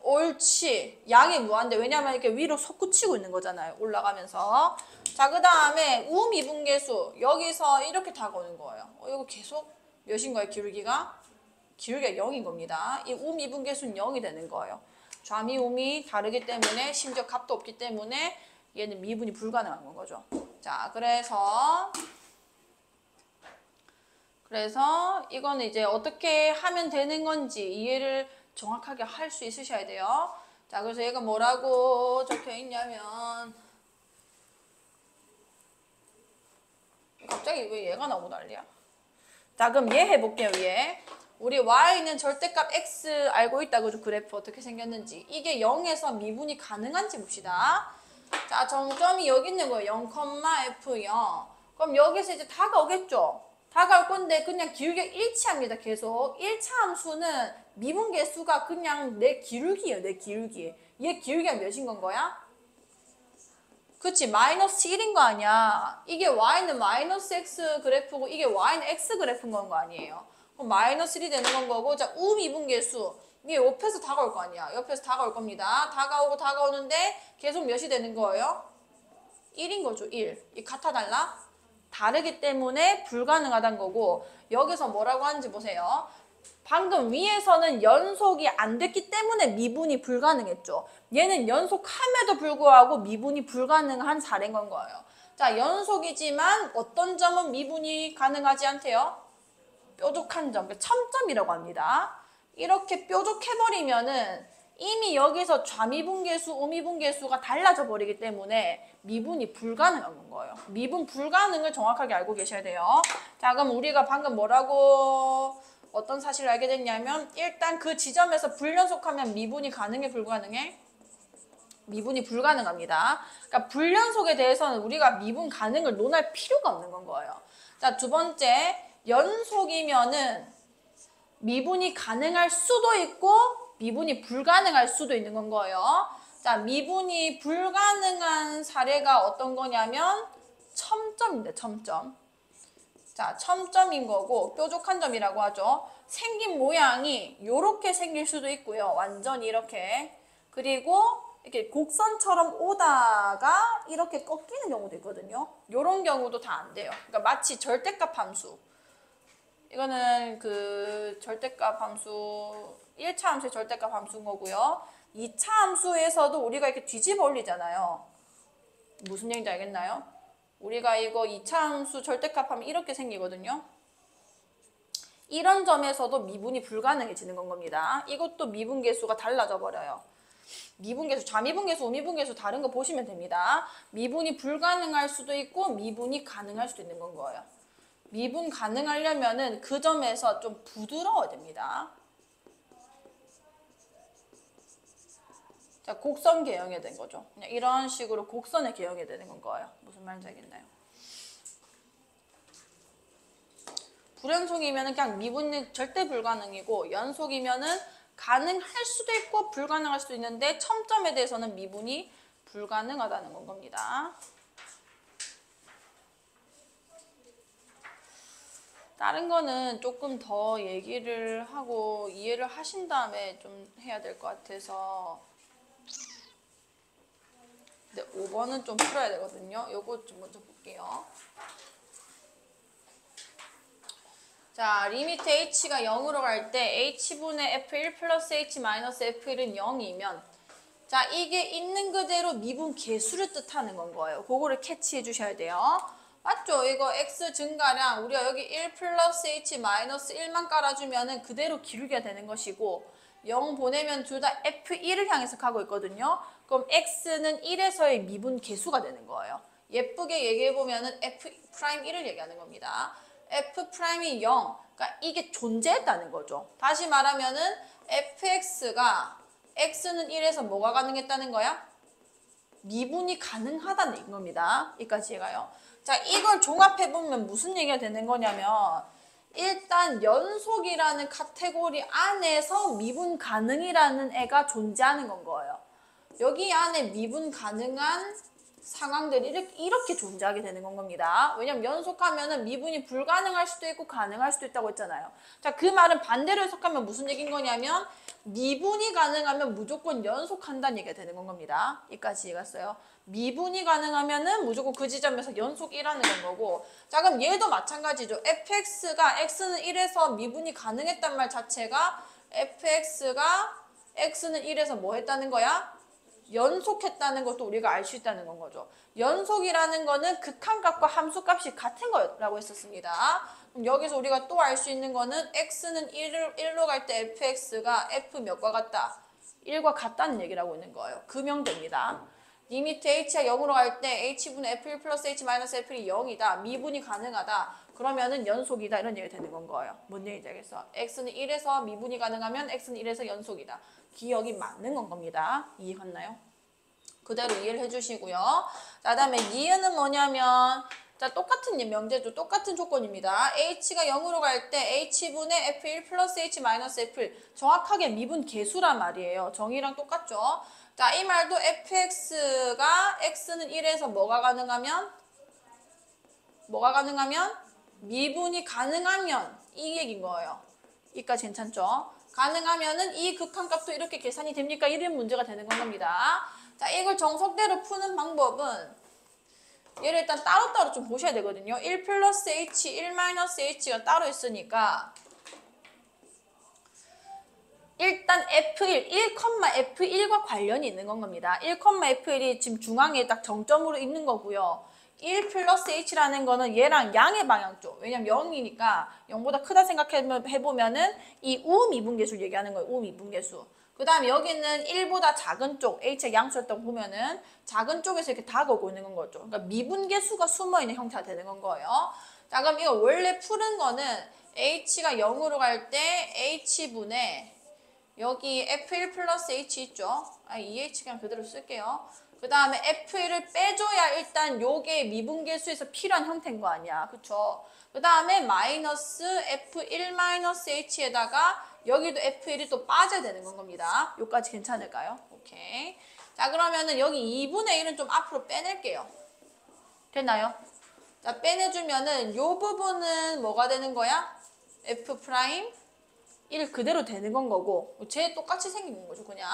옳지. 양이 무한대. 왜냐하면 이렇게 위로 솟구치고 있는 거잖아요. 올라가면서. 자, 그 다음에 우미분계수. 여기서 이렇게 다가오는 거예요. 이거 계속 몇인 거예요? 기울기가 0인 겁니다. 이 우미분계수는 0이 되는 거예요. 좌미, 우미 다르기 때문에 심지어 값도 없기 때문에 얘는 미분이 불가능한 거죠. 자, 그래서 이거는 이제 어떻게 하면 되는 건지 이해를 정확하게 할 수 있으셔야 돼요. 자, 그래서 얘가 뭐라고 적혀 있냐면 갑자기 왜 얘가 나오고 난리야? 자, 그럼 얘 해볼게요. 얘. 우리 y는 절대값 x 알고 있다. 그죠? 그래프 어떻게 생겼는지. 이게 0에서 미분이 가능한지 봅시다. 자, 정점이 여기 있는 거예요. 0,f0. 그럼 여기서 이제 다가오겠죠? 다가올 건데 그냥 기울기가 일치합니다. 계속. 1차 함수는 미분계수가 그냥 내 기울기예요. 내 기울기. 얘 기울기가 몇인 건 거야? 그치, 마이너스 1인 거 아니야. 이게 y는 마이너스 x 그래프고 이게 y는 x 그래프인 건 거 아니에요. 그럼 마이너스 1이 되는 건 거고, 자, 우미분계수. 이게 옆에서 다가올 거 아니야. 옆에서 다가올 겁니다. 다가오는데 계속 몇이 되는 거예요? 1인 거죠, 1. 이 같아 달라? 다르기 때문에 불가능하다는 거고, 여기서 뭐라고 하는지 보세요. 방금 위에서는 연속이 안 됐기 때문에 미분이 불가능했죠. 얘는 연속함에도 불구하고 미분이 불가능한 사례인 건 거예요. 자, 연속이지만 어떤 점은 미분이 가능하지 않대요? 뾰족한 점, 첨점이라고 합니다. 이렇게 뾰족해버리면은 이미 여기서 좌미분계수, 우미분계수가 달라져 버리기 때문에 미분이 불가능한 거예요. 미분 불가능을 정확하게 알고 계셔야 돼요. 자, 그럼 우리가 방금 뭐라고 어떤 사실을 알게 됐냐면 일단 그 지점에서 불연속하면 미분이 가능해 불가능해? 미분이 불가능합니다. 그러니까 불연속에 대해서는 우리가 미분 가능을 논할 필요가 없는 건 거예요. 자, 두 번째, 연속이면은 미분이 가능할 수도 있고 미분이 불가능할 수도 있는 건 거예요. 자, 미분이 불가능한 사례가 어떤 거냐면 첨점인데, 첨점. 자, 첨점인 거고 뾰족한 점이라고 하죠. 생긴 모양이 이렇게 생길 수도 있고요. 완전히 이렇게. 그리고 이렇게 곡선처럼 오다가 이렇게 꺾이는 경우도 있거든요. 이런 경우도 다 안 돼요. 그러니까 마치 절대값 함수. 이거는 그 절대값 함수, 1차 함수의 절대값 함수인 거고요. 2차 함수에서도 우리가 이렇게 뒤집어 올리잖아요. 무슨 얘기인지 알겠나요? 우리가 이거 2차 함수 절대값 하면 이렇게 생기거든요. 이런 점에서도 미분이 불가능해지는 건 겁니다. 이것도 미분계수가 달라져 버려요. 미분계수, 좌미분계수, 우미분계수 다른 거 보시면 됩니다. 미분이 불가능할 수도 있고 미분이 가능할 수도 있는 건 거예요. 미분 가능하려면은 그 점에서 좀 부드러워야 됩니다. 자, 곡선 개형이 된 거죠. 그냥 이런 식으로 곡선의 개형이 되는 건 거예요. 무슨 말인지 알겠나요? 불연속이면은 그냥 미분이 절대 불가능이고 연속이면은 가능할 수도 있고 불가능할 수도 있는데 첨점에 대해서는 미분이 불가능하다는 건 겁니다. 다른 거는 조금 더 얘기를 하고 이해를 하신 다음에 좀 해야 될 것 같아서 근데 5번은 좀 풀어야 되거든요. 요거 좀 먼저 볼게요. 자, 리미트 h가 0으로 갈 때 h분의 f1 플러스 h 마이너스 f1은 0이면 자, 이게 있는 그대로 미분 계수를 뜻하는 건 거예요. 그거를 캐치해 주셔야 돼요. 맞죠? 이거 x 증가량 우리가 여기 1 플러스 h 마이너스 1만 깔아주면은 그대로 기울기가 되는 것이고 0 보내면 둘 다 f1을 향해서 가고 있거든요. 그럼 x는 1에서의 미분 계수가 되는 거예요. 예쁘게 얘기해보면은 f'1을 얘기하는 겁니다. f'이 0, 그러니까 이게 존재했다는 거죠. 다시 말하면은 fx가 x는 1에서 뭐가 가능했다는 거야? 미분이 가능하다는 겁니다. 여기까지 가요. 자, 이걸 종합해보면 무슨 얘기가 되는 거냐면 일단 연속이라는 카테고리 안에서 미분 가능이라는 애가 존재하는 건 거예요. 여기 안에 미분 가능한 상황들이 이렇게 존재하게 되는 겁니다. 왜냐면 연속하면은 미분이 불가능할 수도 있고 가능할 수도 있다고 했잖아요. 자, 그 말은 반대로 해석하면 무슨 얘기인 거냐면 미분이 가능하면 무조건 연속한다는 얘기가 되는 겁니다. 여기까지 이해갔어요? 미분이 가능하면은 무조건 그 지점에서 연속이라는 건 거고. 자, 그럼 얘도 마찬가지죠. fx가 x는 1에서 미분이 가능했단 말 자체가 fx가 x는 1에서 뭐 했다는 거야? 연속했다는 것도 우리가 알 수 있다는 건 거죠. 연속이라는 거는 극한값과 함수값이 같은 거라고 했었습니다. 그럼 여기서 우리가 또 알 수 있는 거는 x는 1로 갈 때 fx가 f 몇과 같다? 1과 같다는 얘기를 하고 있는 거예요. 금형됩니다. 리미트 h가 0으로 갈 때 h분의 f1 플러스 h 마이너스 f1이 0이다. 미분이 가능하다. 그러면은 연속이다. 이런 얘기가 되는 건 거예요. 뭔 얘기인지 알겠어? x는 1에서 미분이 가능하면 x는 1에서 연속이다. 기억이 맞는 건 겁니다. 이해갔나요? 그대로 이해를 해주시고요. 자, 다음에 니은은 뭐냐면 자, 똑같은 명제죠. 똑같은 조건입니다. h가 0으로 갈 때 h분의 f1 플러스 h 마이너스 f1 정확하게 미분 계수란 말이에요. 정의랑 똑같죠. 자, 이 말도 fx가 x는 1에서 뭐가 가능하면 미분이 가능하면 이 얘기인 거예요. 이까지 괜찮죠? 가능하면은 이 극한값도 이렇게 계산이 됩니까? 이런 문제가 되는 겁니다. 자, 이걸 정석대로 푸는 방법은 얘를 일단 따로따로 좀 보셔야 되거든요. 1 플러스 h, 1 마이너스 h가 따로 있으니까 일단 F1, 1,F1과 관련이 있는 건 겁니다. 1,F1이 지금 중앙에 딱 정점으로 있는 거고요. 1 플러스 h라는 거는 얘랑 양의 방향 쪽. 왜냐면 0이니까 0보다 크다 생각해보면은 이 우미분계수 얘기하는 거예요. 우미분계수. 그 다음에 여기는 1보다 작은 쪽, h의 양수였다고 보면은 작은 쪽에서 이렇게 다가오고 있는 건 거죠. 그러니까 미분계수가 숨어있는 형태가 되는 건 거예요. 자, 그럼 이거 원래 푸는 거는 h가 0으로 갈 때 h분의 여기 f1 플러스 h 있죠? 이 h 그냥 그대로 쓸게요. 그 다음에 f1을 빼줘야 일단 요게 미분계수에서 필요한 형태인 거 아니야. 그쵸? 그 다음에 마이너스 f1 마이너스 h에다가 여기도 f1이 또 빠져야 되는 건 겁니다. 요까지 괜찮을까요? 오케이. 자, 그러면은 여기 2분의 1은 좀 앞으로 빼낼게요. 됐나요? 자, 빼내주면은 요 부분은 뭐가 되는 거야? f 프라임 1 그대로 되는 건 거고 쟤 똑같이 생긴 거죠 그냥.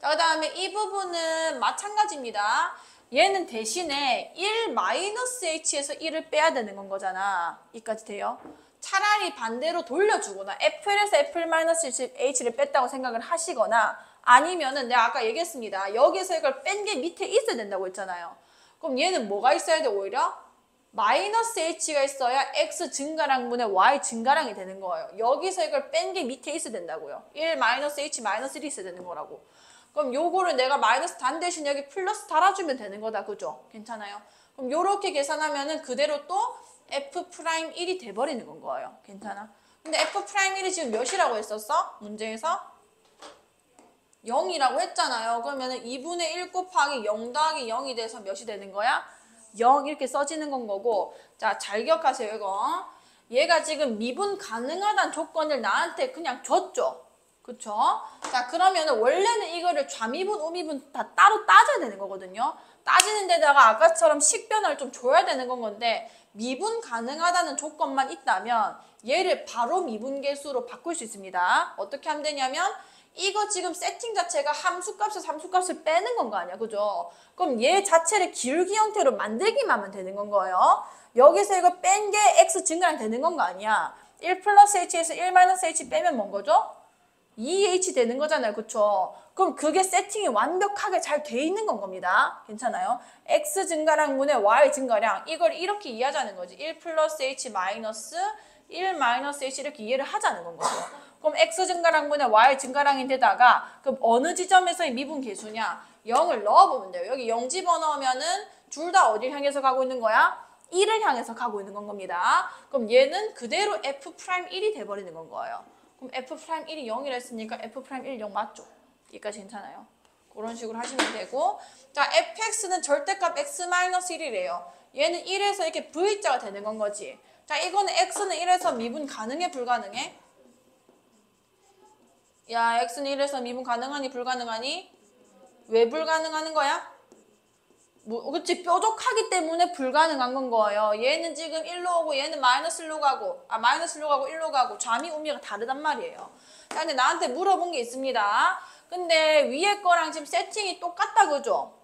자, 그 다음에 이 부분은 마찬가지입니다. 얘는 대신에 1 마이너스 h에서 1을 빼야 되는 건 거잖아. 이까지 돼요? 차라리 반대로 돌려주거나 f1에서 f1 마이너스 h를 뺐다고 생각을 하시거나 아니면은 내가 아까 얘기했습니다. 여기서 이걸 뺀 게 밑에 있어야 된다고 했잖아요. 그럼 얘는 뭐가 있어야 돼 오히려? 마이너스 h가 있어야 x 증가량분의 y 증가량이 되는 거예요. 여기서 이걸 뺀 게 밑에 있어야 된다고요. 1 마이너스 h 마이너스 1이 있어야 되는 거라고. 그럼 요거를 내가 마이너스 단 대신 여기 플러스 달아주면 되는 거다. 그죠? 괜찮아요? 그럼 요렇게 계산하면은 그대로 또 f'1이 돼버리는 건 거예요. 괜찮아? 근데 f'1이 지금 몇이라고 했었어? 문제에서? 0이라고 했잖아요. 그러면은 2분의 1 곱하기 0 더하기 0이 돼서 몇이 되는 거야? 0 이렇게 써지는 건 거고. 자, 잘 기억하세요 이거. 얘가 지금 미분 가능하다는 조건을 나한테 그냥 줬죠. 그쵸? 자, 그러면은 원래는 이거를 좌미분, 우미분 다 따로 따져야 되는 거거든요. 따지는 데다가 아까처럼 식변을 좀 줘야 되는 건 건데 미분 가능하다는 조건만 있다면 얘를 바로 미분계수로 바꿀 수 있습니다. 어떻게 하면 되냐면 이거 지금 세팅 자체가 함수값에서 함수값을 빼는 건 거 아니야. 그죠? 그럼 얘 자체를 기울기 형태로 만들기만 하면 되는 건 거예요. 여기서 이거 뺀 게 x 증가량 되는 건 거 아니야. 1 플러스 h에서 1 마이너스 h 빼면 뭔 거죠? 2h 되는 거잖아요. 그쵸? 그럼 그게 세팅이 완벽하게 잘 돼 있는 건 겁니다. 괜찮아요? x 증가량분의 y 증가량 이걸 이렇게 이해하자는 거지. 1 플러스 h 마이너스 1 마이너스 h 이렇게 이해를 하자는 건 거죠. 그럼 x 증가량분의 y 증가량인데다가 그럼 어느 지점에서의 미분 계수냐? 0을 넣어보면 돼요. 여기 0 집어넣으면은 둘 다 어딜 향해서 가고 있는 거야? 1을 향해서 가고 있는 건 겁니다. 그럼 얘는 그대로 f'1이 돼버리는 건 거예요. 그럼 f'1이 0이라 했으니까 f'1 0 맞죠? 여기까지 괜찮아요. 그런 식으로 하시면 되고. 자, fx는 절대값 x-1이래요. 얘는 1에서 이렇게 v자가 되는 건 거지. 자, 이거는 x는 1에서 미분 가능해? 불가능해? 야, x는 1에서 미분 가능하니? 불가능하니? 왜 불가능하는 거야? 그치, 뾰족하기 때문에 불가능한 건 거예요. 얘는 지금 1로 오고 얘는 마이너스 1로 가고, 마이너스 1로 가고 1로 가고 좌미 우미가 다르단 말이에요. 자, 근데 나한테 물어본 게 있습니다. 근데 위에 거랑 지금 세팅이 똑같다, 그죠?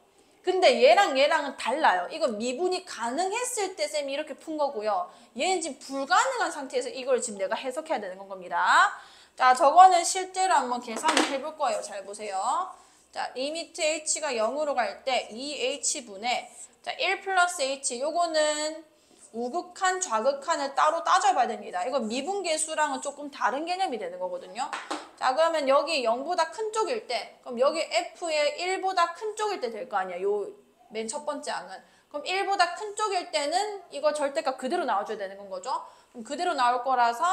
근데 얘랑 얘랑은 달라요. 이거 미분이 가능했을 때 쌤이 이렇게 푼 거고요. 얘는 지금 불가능한 상태에서 이걸 지금 내가 해석해야 되는 건 겁니다. 자, 저거는 실제로 한번 계산을 해볼 거예요. 잘 보세요. 자, 리미트 h가 0으로 갈 때 2h분의 자, 1 플러스 h 요거는 우극한, 좌극한을 따로 따져봐야 됩니다. 이거 미분계수랑은 조금 다른 개념이 되는 거거든요. 자, 그러면 여기 0보다 큰 쪽일 때, 그럼 여기 f의 1보다 큰 쪽일 때 될 거 아니야. 요 맨 첫 번째 항은. 그럼 1보다 큰 쪽일 때는 이거 절대값 그대로 나와줘야 되는 건 거죠. 그럼 그대로 나올 거라서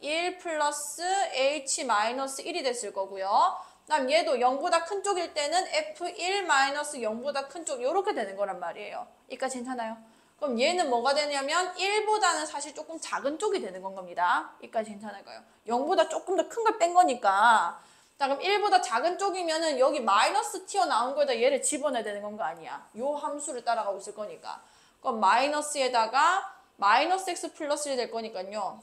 1 플러스 h 마이너스 1이 됐을 거고요. 그다음 얘도 0보다 큰 쪽일 때는 f1 마이너스 0보다 큰 쪽 이렇게 되는 거란 말이에요. 여기까지 괜찮아요? 그럼 얘는 뭐가 되냐면 1보다는 사실 조금 작은 쪽이 되는 건 겁니다. 여기까지 괜찮을까요? 0보다 조금 더 큰 걸 뺀 거니까. 자, 그럼 1보다 작은 쪽이면은 여기 마이너스 튀어나온 거에다 얘를 집어넣어야 되는 건 거 아니야. 요 함수를 따라가고 있을 거니까. 그럼 마이너스에다가 마이너스 x 플러스 1이 될 거니까요.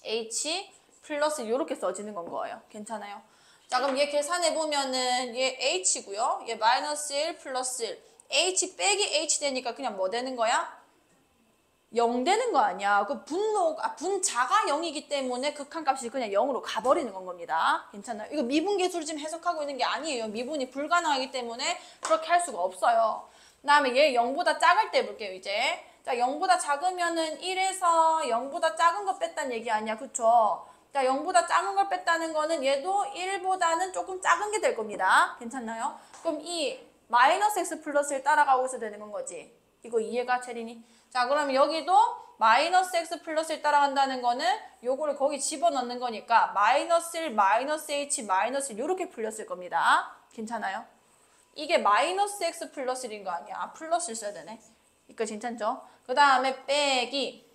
h 플러스 이렇게 써지는 건 거예요. 괜찮아요? 자, 그럼 얘 계산해보면은 얘 h고요. 얘 마이너스 1 플러스 1. h 빼기 h 되니까 그냥 뭐 되는 거야? 0 되는 거 아니야. 그 분자가 0이기 때문에 극한값이 그냥 0으로 가버리는 건 겁니다. 괜찮아요? 이거 미분계수를 지금 해석하고 있는 게 아니에요. 미분이 불가능하기 때문에 그렇게 할 수가 없어요. 그 다음에 얘 0보다 작을 때 볼게요, 이제. 자, 0보다 작으면은 1에서 0보다 작은 거 뺐다는 얘기 아니야. 그쵸? 자, 0보다 작은 걸 뺐다는 거는 얘도 1보다는 조금 작은 게 될 겁니다. 괜찮나요? 그럼 이 마이너스 x 플러스 1 따라가고 있어야 되는 건 거지. 이거 이해가 체리니? 자, 그럼 여기도 마이너스 x 플러스 1 따라간다는 거는 요거를 거기 집어넣는 거니까 마이너스 1, 마이너스 h, 마이너스 1 이렇게 풀렸을 겁니다. 괜찮아요? 이게 마이너스 x 플러스 1인 거 아니야. 플러스를 써야 되네. 이거 괜찮죠? 그 다음에 빼기.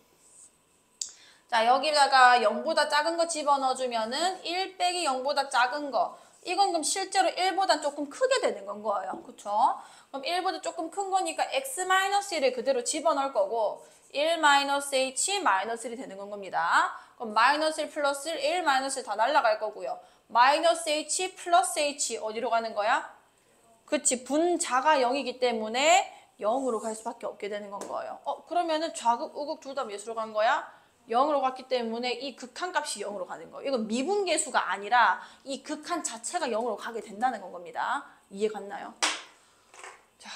자, 여기다가 0보다 작은 거 집어넣어주면은 1 빼기 0보다 작은 거. 이건 그럼 실제로 1보다 조금 크게 되는 건 거예요. 그쵸? 그럼 1보다 조금 큰 거니까 x-1을 그대로 집어넣을 거고 1-h 마이너스 1이 되는 건 겁니다. 그럼 마이너스 1 플러스 1, 1 마이너스 1 다 날라갈 거고요. 마이너스 h 플러스 h 어디로 가는 거야? 그치, 분자가 0이기 때문에 0으로 갈 수밖에 없게 되는 건 거예요. 그러면은 좌극, 우극 둘 다 몇으로 간 거야? 0으로 갔기 때문에 이 극한값이 0으로 가는 거예요. 이건 미분계수가 아니라 이 극한 자체가 0으로 가게 된다는 건 겁니다. 이해 갔나요? 자,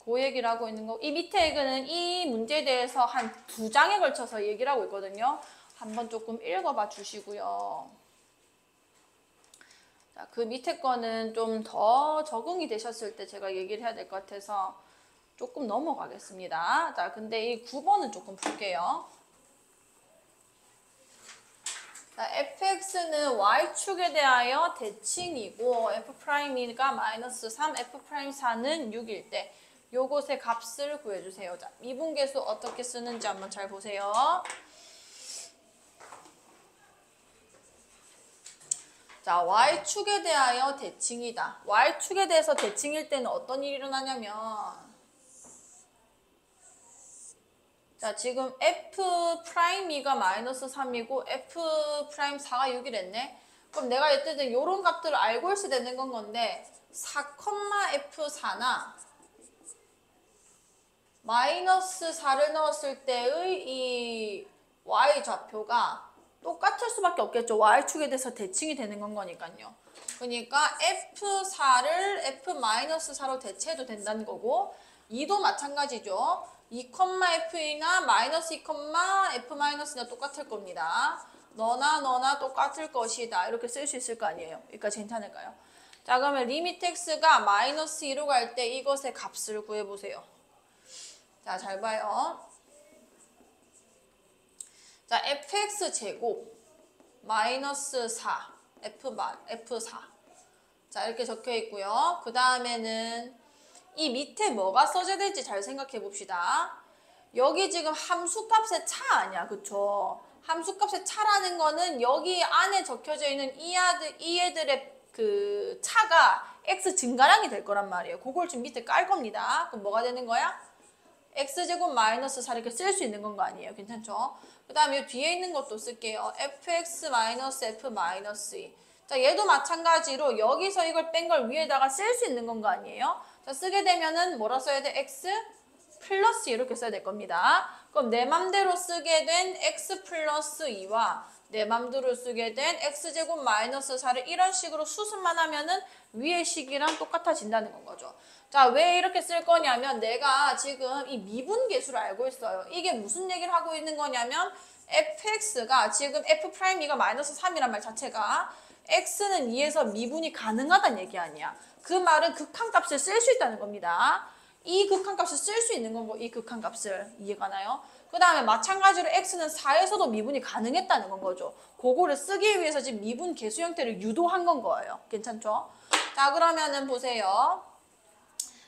그 얘기를 하고 있는 거. 이 밑에 는 이 문제에 대해서 한 2장에 걸쳐서 얘기를 하고 있거든요. 한번 조금 읽어봐 주시고요. 자, 그 밑에 거는 좀 더 적응이 되셨을 때 제가 얘기를 해야 될 것 같아서 조금 넘어가겠습니다. 자, 근데 이 9번은 조금 볼게요. 자, fx는 y축에 대하여 대칭이고 f'가 마이너스 3, f'4는 6일 때 요것의 값을 구해주세요. 자, 미분계수 어떻게 쓰는지 한번 잘 보세요. 자, y축에 대하여 대칭이다. y축에 대해서 대칭일 때는 어떤 일이 일어나냐면 자, 지금 f'2가 마이너스 3이고 f'4가 6이랬네. 그럼 내가 이때는 요런 값들을 알고 있어야 되는 건 건데 4,f4나 마이너스 4를 넣었을 때의 이 y좌표가 똑같을 수밖에 없겠죠. y축에 대해서 대칭이 되는 건 거니까요. 그러니까 f4를 f-4로 대체해도 된다는 거고 2도 마찬가지죠. 2,f나 마이너스 2,f-나 똑같을 겁니다. 너나 똑같을 것이다. 이렇게 쓸 수 있을 거 아니에요. 여기까지 괜찮을까요? 자, 그러면 리미트 x가 마이너스 2로 갈 때 이것의 값을 구해보세요. 자, 잘 봐요. 자, fx 제곱 마이너스 4 f4 자, 이렇게 적혀 있고요. 그 다음에는 이 밑에 뭐가 써져야 될지 잘 생각해 봅시다. 여기 지금 함수값의 차 아니야, 그쵸? 함수값의 차라는 거는 여기 안에 적혀져 있는 이 애들의 그 차가 x 증가량이 될 거란 말이에요. 그걸 지금 밑에 깔 겁니다. 그럼 뭐가 되는 거야? x제곱 마이너스 4 이렇게 쓸 수 있는 건 거 아니에요. 괜찮죠? 그 다음에 뒤에 있는 것도 쓸게요. fx 마이너스 f 마이너스 2. 자, 얘도 마찬가지로 여기서 이걸 뺀 걸 위에다가 쓸 수 있는 건 거 아니에요? 자, 쓰게 되면은 뭐라 써야 돼? x 플러스 2 이렇게 써야 될 겁니다. 그럼 내 맘대로 쓰게 된 x 플러스 2와 내 맘대로 쓰게 된 x제곱 마이너스 4를 이런 식으로 수습만 하면은 위의 식이랑 똑같아진다는 건 거죠. 자, 왜 이렇게 쓸 거냐면 내가 지금 이 미분계수를 알고 있어요. 이게 무슨 얘기를 하고 있는 거냐면 fx가 지금 f'E가 마이너스 3이란 말 자체가 x는 2에서 미분이 가능하다는 얘기 아니야. 그 말은 극한값을 쓸 수 있다는 겁니다. 이 극한값을 쓸 수 있는 건 거, 이 극한값을. 이해가나요? 그 다음에 마찬가지로 x는 4에서도 미분이 가능했다는 건 거죠. 그거를 쓰기 위해서 지금 미분 계수 형태를 유도한 건 거예요. 괜찮죠? 자, 그러면은 보세요.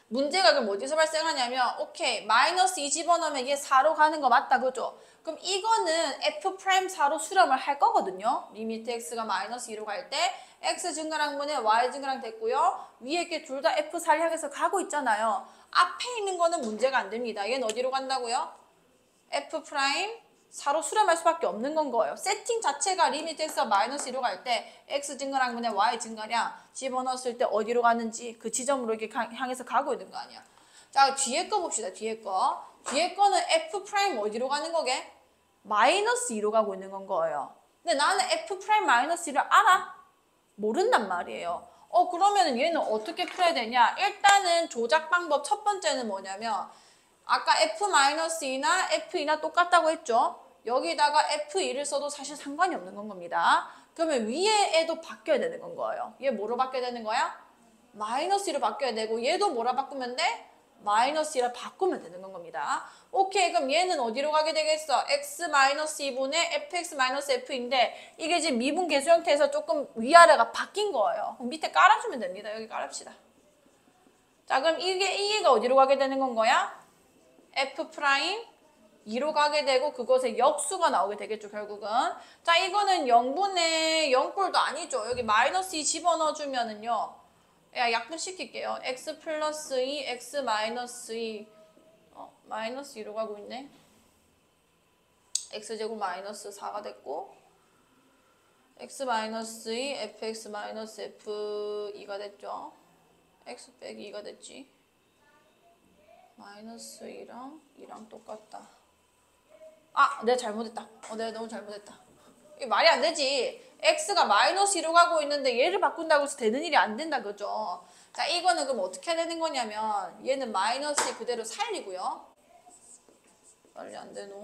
문제가 그럼 어디서 발생하냐면 오케이 마이너스 2 집어넣으면 얘 4로 가는 거 맞다 그죠? 그럼 이거는 f'4로 수렴을 할 거거든요. 리미트 x가 마이너스 2로 갈 때 x 증가량분의 y 증가량 됐고요. 위에 게 둘 다 f4를 향해서 가고 있잖아요. 앞에 있는 거는 문제가 안 됩니다. 얘는 어디로 간다고요? f'4로 수렴할 수밖에 없는 건 거예요. 세팅 자체가 리미트 x가 마이너스 2로 갈 때 x 증가량분의 y 증가량 집어넣었을 때 어디로 가는지 그 지점으로 이렇게 향해서 가고 있는 거 아니야. 자, 뒤에 거 봅시다. 뒤에 거. 뒤에 거는 f' 어디로 가는 거게? 마이너스 2로 가고 있는 건 거예요. 근데 나는 f' 마이너스 2를 알아? 모른단 말이에요. 그러면 얘는 어떻게 풀어야 되냐? 일단은 조작 방법 첫 번째는 뭐냐면 아까 f-2나 f2나 똑같다고 했죠? 여기다가 f2를 써도 사실 상관이 없는 건 겁니다. 그러면 위에 애도 바뀌어야 되는 건 거예요. 얘 뭐로 바뀌어야 되는 거야? 마이너스 2로 바뀌어야 되고 얘도 뭐라 바꾸면 돼? 마이너스 2라 바꾸면 되는 건 겁니다. 오케이, 그럼 얘는 어디로 가게 되겠어? x-2분의 fx-f인데 이게 지금 미분 계수 형태에서 조금 위아래가 바뀐 거예요. 그럼 밑에 깔아주면 됩니다. 여기 깔읍시다. 자, 그럼 이게가 어디로 가게 되는 건 거야? f'2로 가게 되고 그것의 역수가 나오게 되겠죠, 결국은. 자, 이거는 0분의 0꼴도 아니죠. 여기 마이너스 2 집어넣어주면은요. 야, 약분시킬게요. x 플러스 2, x 마이너스 2. 마이너스 2로 가고 있네. x제곱 마이너스 4가 됐고 x 마이너스 2, fx 마이너스 f2가 됐죠. x 빼기 2가 됐지. 마이너스 2랑 2랑 똑같다. 아, 내가 잘못했다. 내가 너무 잘못했다. 이게 말이 안 되지. x가 마이너스 2로 가고 있는데 얘를 바꾼다고 해서 되는 일이 안 된다, 그죠? 자, 이거는 그럼 어떻게 해야 되는 거냐면 얘는 마이너스 2 그대로 살리고요. 빨리 안 되노?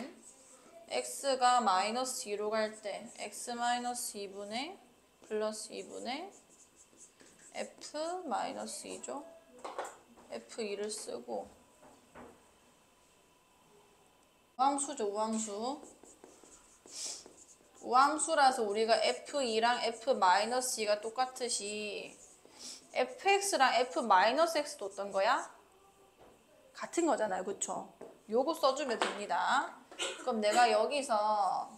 x가 마이너스 2로 갈 때 x 마이너스 2분의 플러스 2분의 f 마이너스 2죠. f2를 쓰고 우함수죠, 우함수. 우함수라서 우리가 f2랑 f-2가 똑같듯이 fx랑 f-x도 어떤 거야? 같은 거잖아요, 그쵸? 요거 써주면 됩니다. 그럼 내가 여기서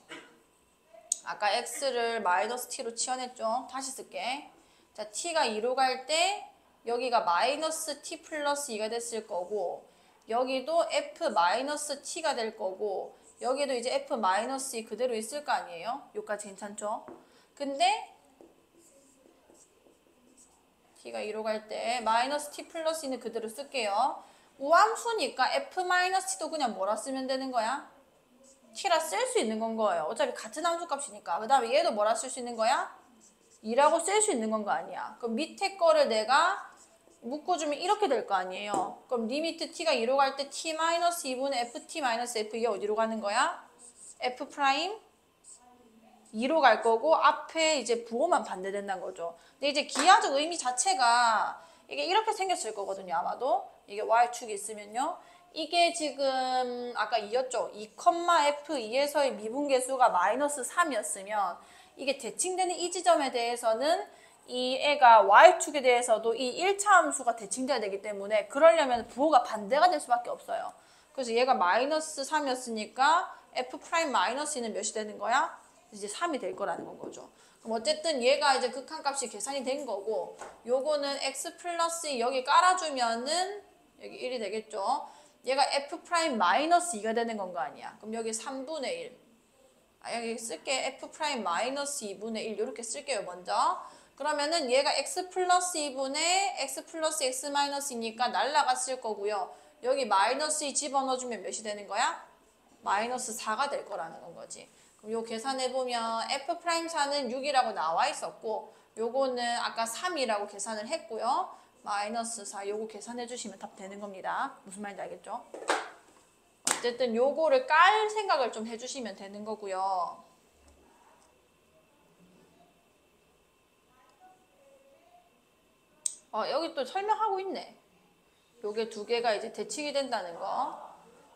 아까 x를 마이너스 t로 치환했죠? 다시 쓸게. 자, t가 2로 갈 때 여기가 마이너스 t 플러스 2가 됐을 거고 여기도 f-t가 될 거고 여기도 이제 f-2 그대로 있을 거 아니에요? 여기까지 괜찮죠? 근데 t가 2로 갈 때 마이너스 t 플러스 2는 그대로 쓸게요. 우함수니까 f-t도 그냥 뭐라 쓰면 되는 거야? t라 쓸 수 있는 건 거예요. 어차피 같은 함수값이니까. 그 다음에 얘도 뭐라 쓸 수 있는 거야? 2라고 쓸 수 있는 건 거 아니야. 그럼 밑에 거를 내가 묶어주면 이렇게 될 거 아니에요. 그럼 리미트 t가 2로 갈 때 t-2분의 ft-f 이게 어디로 가는 거야? f' 2로 갈 거고 앞에 이제 부호만 반대된다는 거죠. 근데 이제 기하적 의미 자체가 이게 이렇게 생겼을 거거든요. 아마도 이게 y축이 있으면요. 이게 지금 아까 2였죠. 2,f2에서의 미분계수가 마이너스 3이었으면 이게 대칭되는 이 지점에 대해서는 이 애가 y축에 대해서도 이 1차 함수가 대칭돼야 되기 때문에 그러려면 부호가 반대가 될 수밖에 없어요. 그래서 얘가 마이너스 3이었으니까 f' 마이너스 2는 몇이 되는 거야? 이제 3이 될 거라는 건 거죠. 그럼 어쨌든 얘가 이제 극한값이 계산이 된 거고, 요거는 x 플러스 여기 깔아주면은 여기 1이 되겠죠. 얘가 f 프라임 마이너스 2가 되는 건 거 아니야. 그럼 여기 3분의 1. 여기 쓸게. f 프라임 마이너스 2분의 1 이렇게 쓸게요, 먼저. 그러면은 얘가 x 플러스 2분의 x 플러스 x 마이너스 2니까 날라갔을 거고요. 여기 마이너스 2 집어넣어주면 몇이 되는 거야? 마이너스 4가 될 거라는 건 거지. 그럼 요 계산해보면 f 프라임 4는 6이라고 나와 있었고, 요거는 아까 3이라고 계산을 했고요. 마이너스 4 요거 계산해 주시면 답 되는 겁니다. 무슨 말인지 알겠죠? 어쨌든 요거를 깔 생각을 좀 해주시면 되는 거고요. 여기 또 설명하고 있네. 요게 두 개가 이제 대칭이 된다는 거.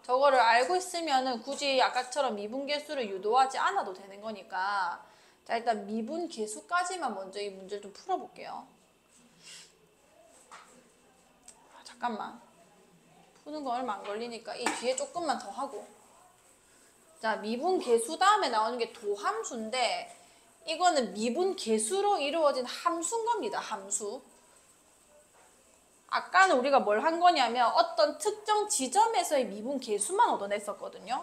저거를 알고 있으면은 굳이 아까처럼 미분계수를 유도하지 않아도 되는 거니까. 자, 일단 미분계수까지만 먼저 이 문제를 좀 풀어볼게요. 잠깐만. 푸는 거 얼마 안 걸리니까 이 뒤에 조금만 더 하고. 자, 미분계수 다음에 나오는 게 도함수인데, 이거는 미분계수로 이루어진 함수인 겁니다. 함수. 아까는 우리가 뭘 한 거냐면 어떤 특정 지점에서의 미분계수만 얻어냈었거든요.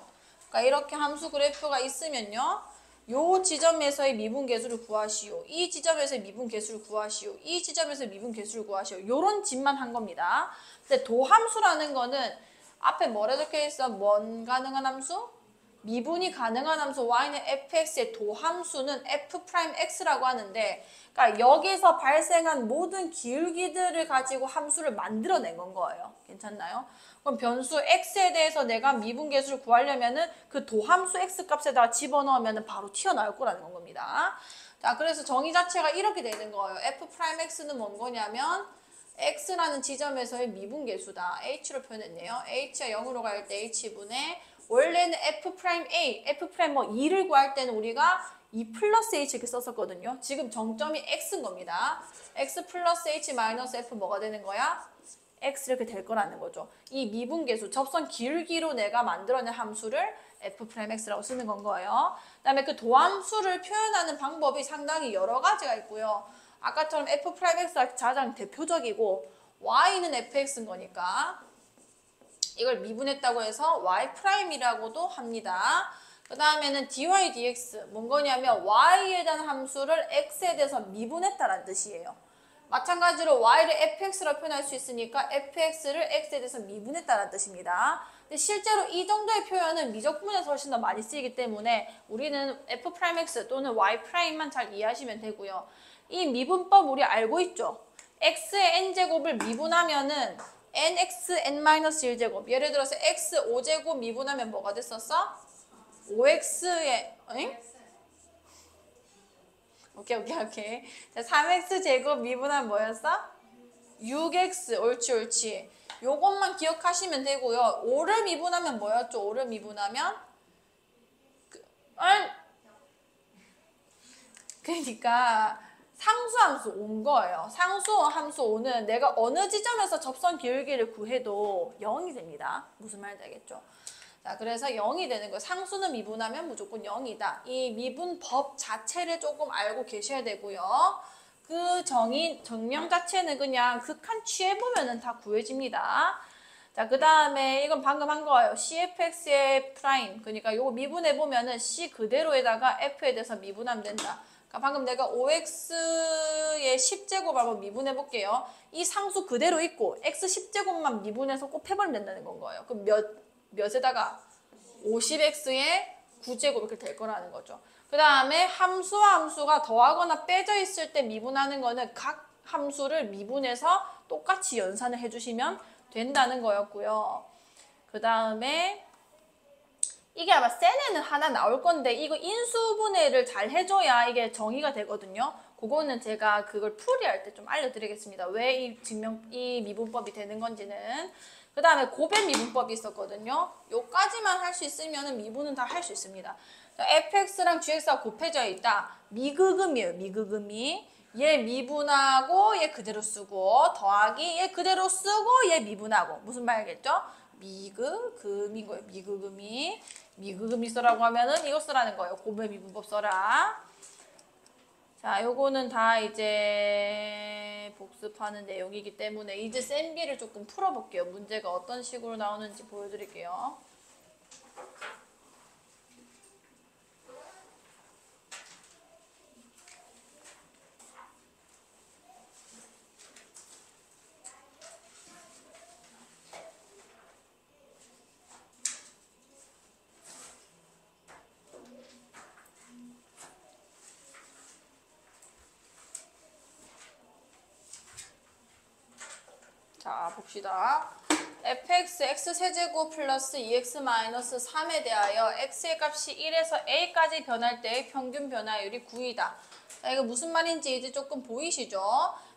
그러니까 이렇게 함수 그래프가 있으면요. 요 지점에서의 미분계수를 구하시오. 이 지점에서의 미분계수를 구하시오. 이 지점에서의 미분계수를 구하시오. 요런 집만 한 겁니다. 근데 도함수라는 거는 앞에 뭐라 적혀 있어? 뭔 가능한 함수? 미분이 가능한 함수 y는 fx의 도함수는 f'x라고 하는데, 그러니까 여기서 발생한 모든 기울기들을 가지고 함수를 만들어낸 건 거예요. 괜찮나요? 그럼 변수 x에 대해서 내가 미분계수를 구하려면은 그 도함수 x 값에다가 집어넣으면 바로 튀어나올 거라는 건 겁니다. 자, 그래서 정의 자체가 이렇게 되는 거예요. f'x는 뭔 거냐면 x라는 지점에서의 미분계수다. h로 표현했네요. h가 0으로 갈 때 h분의 원래는 f'A, f' 뭐 2를 구할 때는 우리가 2 플러스 h 이렇게 썼었거든요. 지금 정점이 x인 겁니다. x 플러스 h 마이너스 f 뭐가 되는 거야? x 이렇게 될 거라는 거죠. 이 미분계수, 접선 기울기로 내가 만들어낸 함수를 f'x라고 쓰는 건 거예요. 그 다음에 그 도함수를 표현하는 방법이 상당히 여러 가지가 있고요. 아까처럼 f'x가 가장 대표적이고 y는 fx인 거니까 이걸 미분했다고 해서 y'이라고도 합니다. 그 다음에는 dy dx 뭔 거냐면 y에 대한 함수를 x에 대해서 미분했다라는 뜻이에요. 마찬가지로 y를 fx로 표현할 수 있으니까 fx를 x에 대해서 미분했다는 뜻입니다. 근데 실제로 이 정도의 표현은 미적분에서 훨씬 더 많이 쓰이기 때문에 우리는 f'x 또는 y'만 잘 이해하시면 되고요. 이 미분법 우리 알고 있죠? x의 n제곱을 미분하면은 nx n-1제곱 예를 들어서 x 5제곱 미분하면 뭐가 됐었어? 5x의 오케이. 자, 3x 제곱 미분하면 뭐였어? 6x 옳지. 요것만 기억하시면 되고요. 5를 미분하면 뭐였죠? 5를 미분하면 그러니까 상수함수 5인 거예요. 상수함수 5는 내가 어느 지점에서 접선 기울기를 구해도 0이 됩니다. 무슨 말인지 알겠죠? 자, 그래서 0이 되는 거예요. 상수는 미분하면 무조건 0이다. 이 미분법 자체를 조금 알고 계셔야 되고요. 그 정명 자체는 그냥 극한 취해보면 다 구해집니다. 자, 그 다음에 이건 방금 한 거예요. cfx의 프라임. 그러니까 요거 미분해보면은 c 그대로에다가 f에 대해서 미분하면 된다. 그러니까 방금 내가 5x의 10제곱 한번 미분해볼게요. 이 상수 그대로 있고 x 10제곱만 미분해서 곱해버리면 된다는 건 거예요. 그럼 몇에다가 50x의 9제곱 이렇게 될 거라는 거죠. 그 다음에 함수와 함수가 더하거나 빼져 있을 때 미분하는 거는 각 함수를 미분해서 똑같이 연산을 해주시면 된다는 거였고요. 그 다음에 이게 아마 센에는 하나 나올 건데 이거 인수분해를 잘 해줘야 이게 정의가 되거든요. 그거는 제가 그걸 풀이할 때 좀 알려드리겠습니다. 왜 이 미분법이 되는 건지는. 그 다음에 곱의 미분법이 있었거든요. 요까지만 할 수 있으면 미분은 다 할 수 있습니다. 자, fx랑 gx가 곱해져 있다. 미극음이에요. 미극음이. 얘 미분하고 얘 그대로 쓰고 더하기 얘 그대로 쓰고 얘 미분하고. 무슨 말이겠죠? 미극음인 거예요. 미극음이 써라고 하면은 이거 쓰라는 거예요. 곱의 미분법 써라. 자, 요거는 다 이제 복습하는 내용이기 때문에 이제 쌤비를 조금 풀어볼게요. 문제가 어떤 식으로 나오는지 보여드릴게요. 자, 봅시다. fx x세제곱 플러스 2x 마이너스 3에 대하여 x의 값이 1에서 a까지 변할 때의 평균 변화율이 9이다. 자, 이거 무슨 말인지 이제 조금 보이시죠?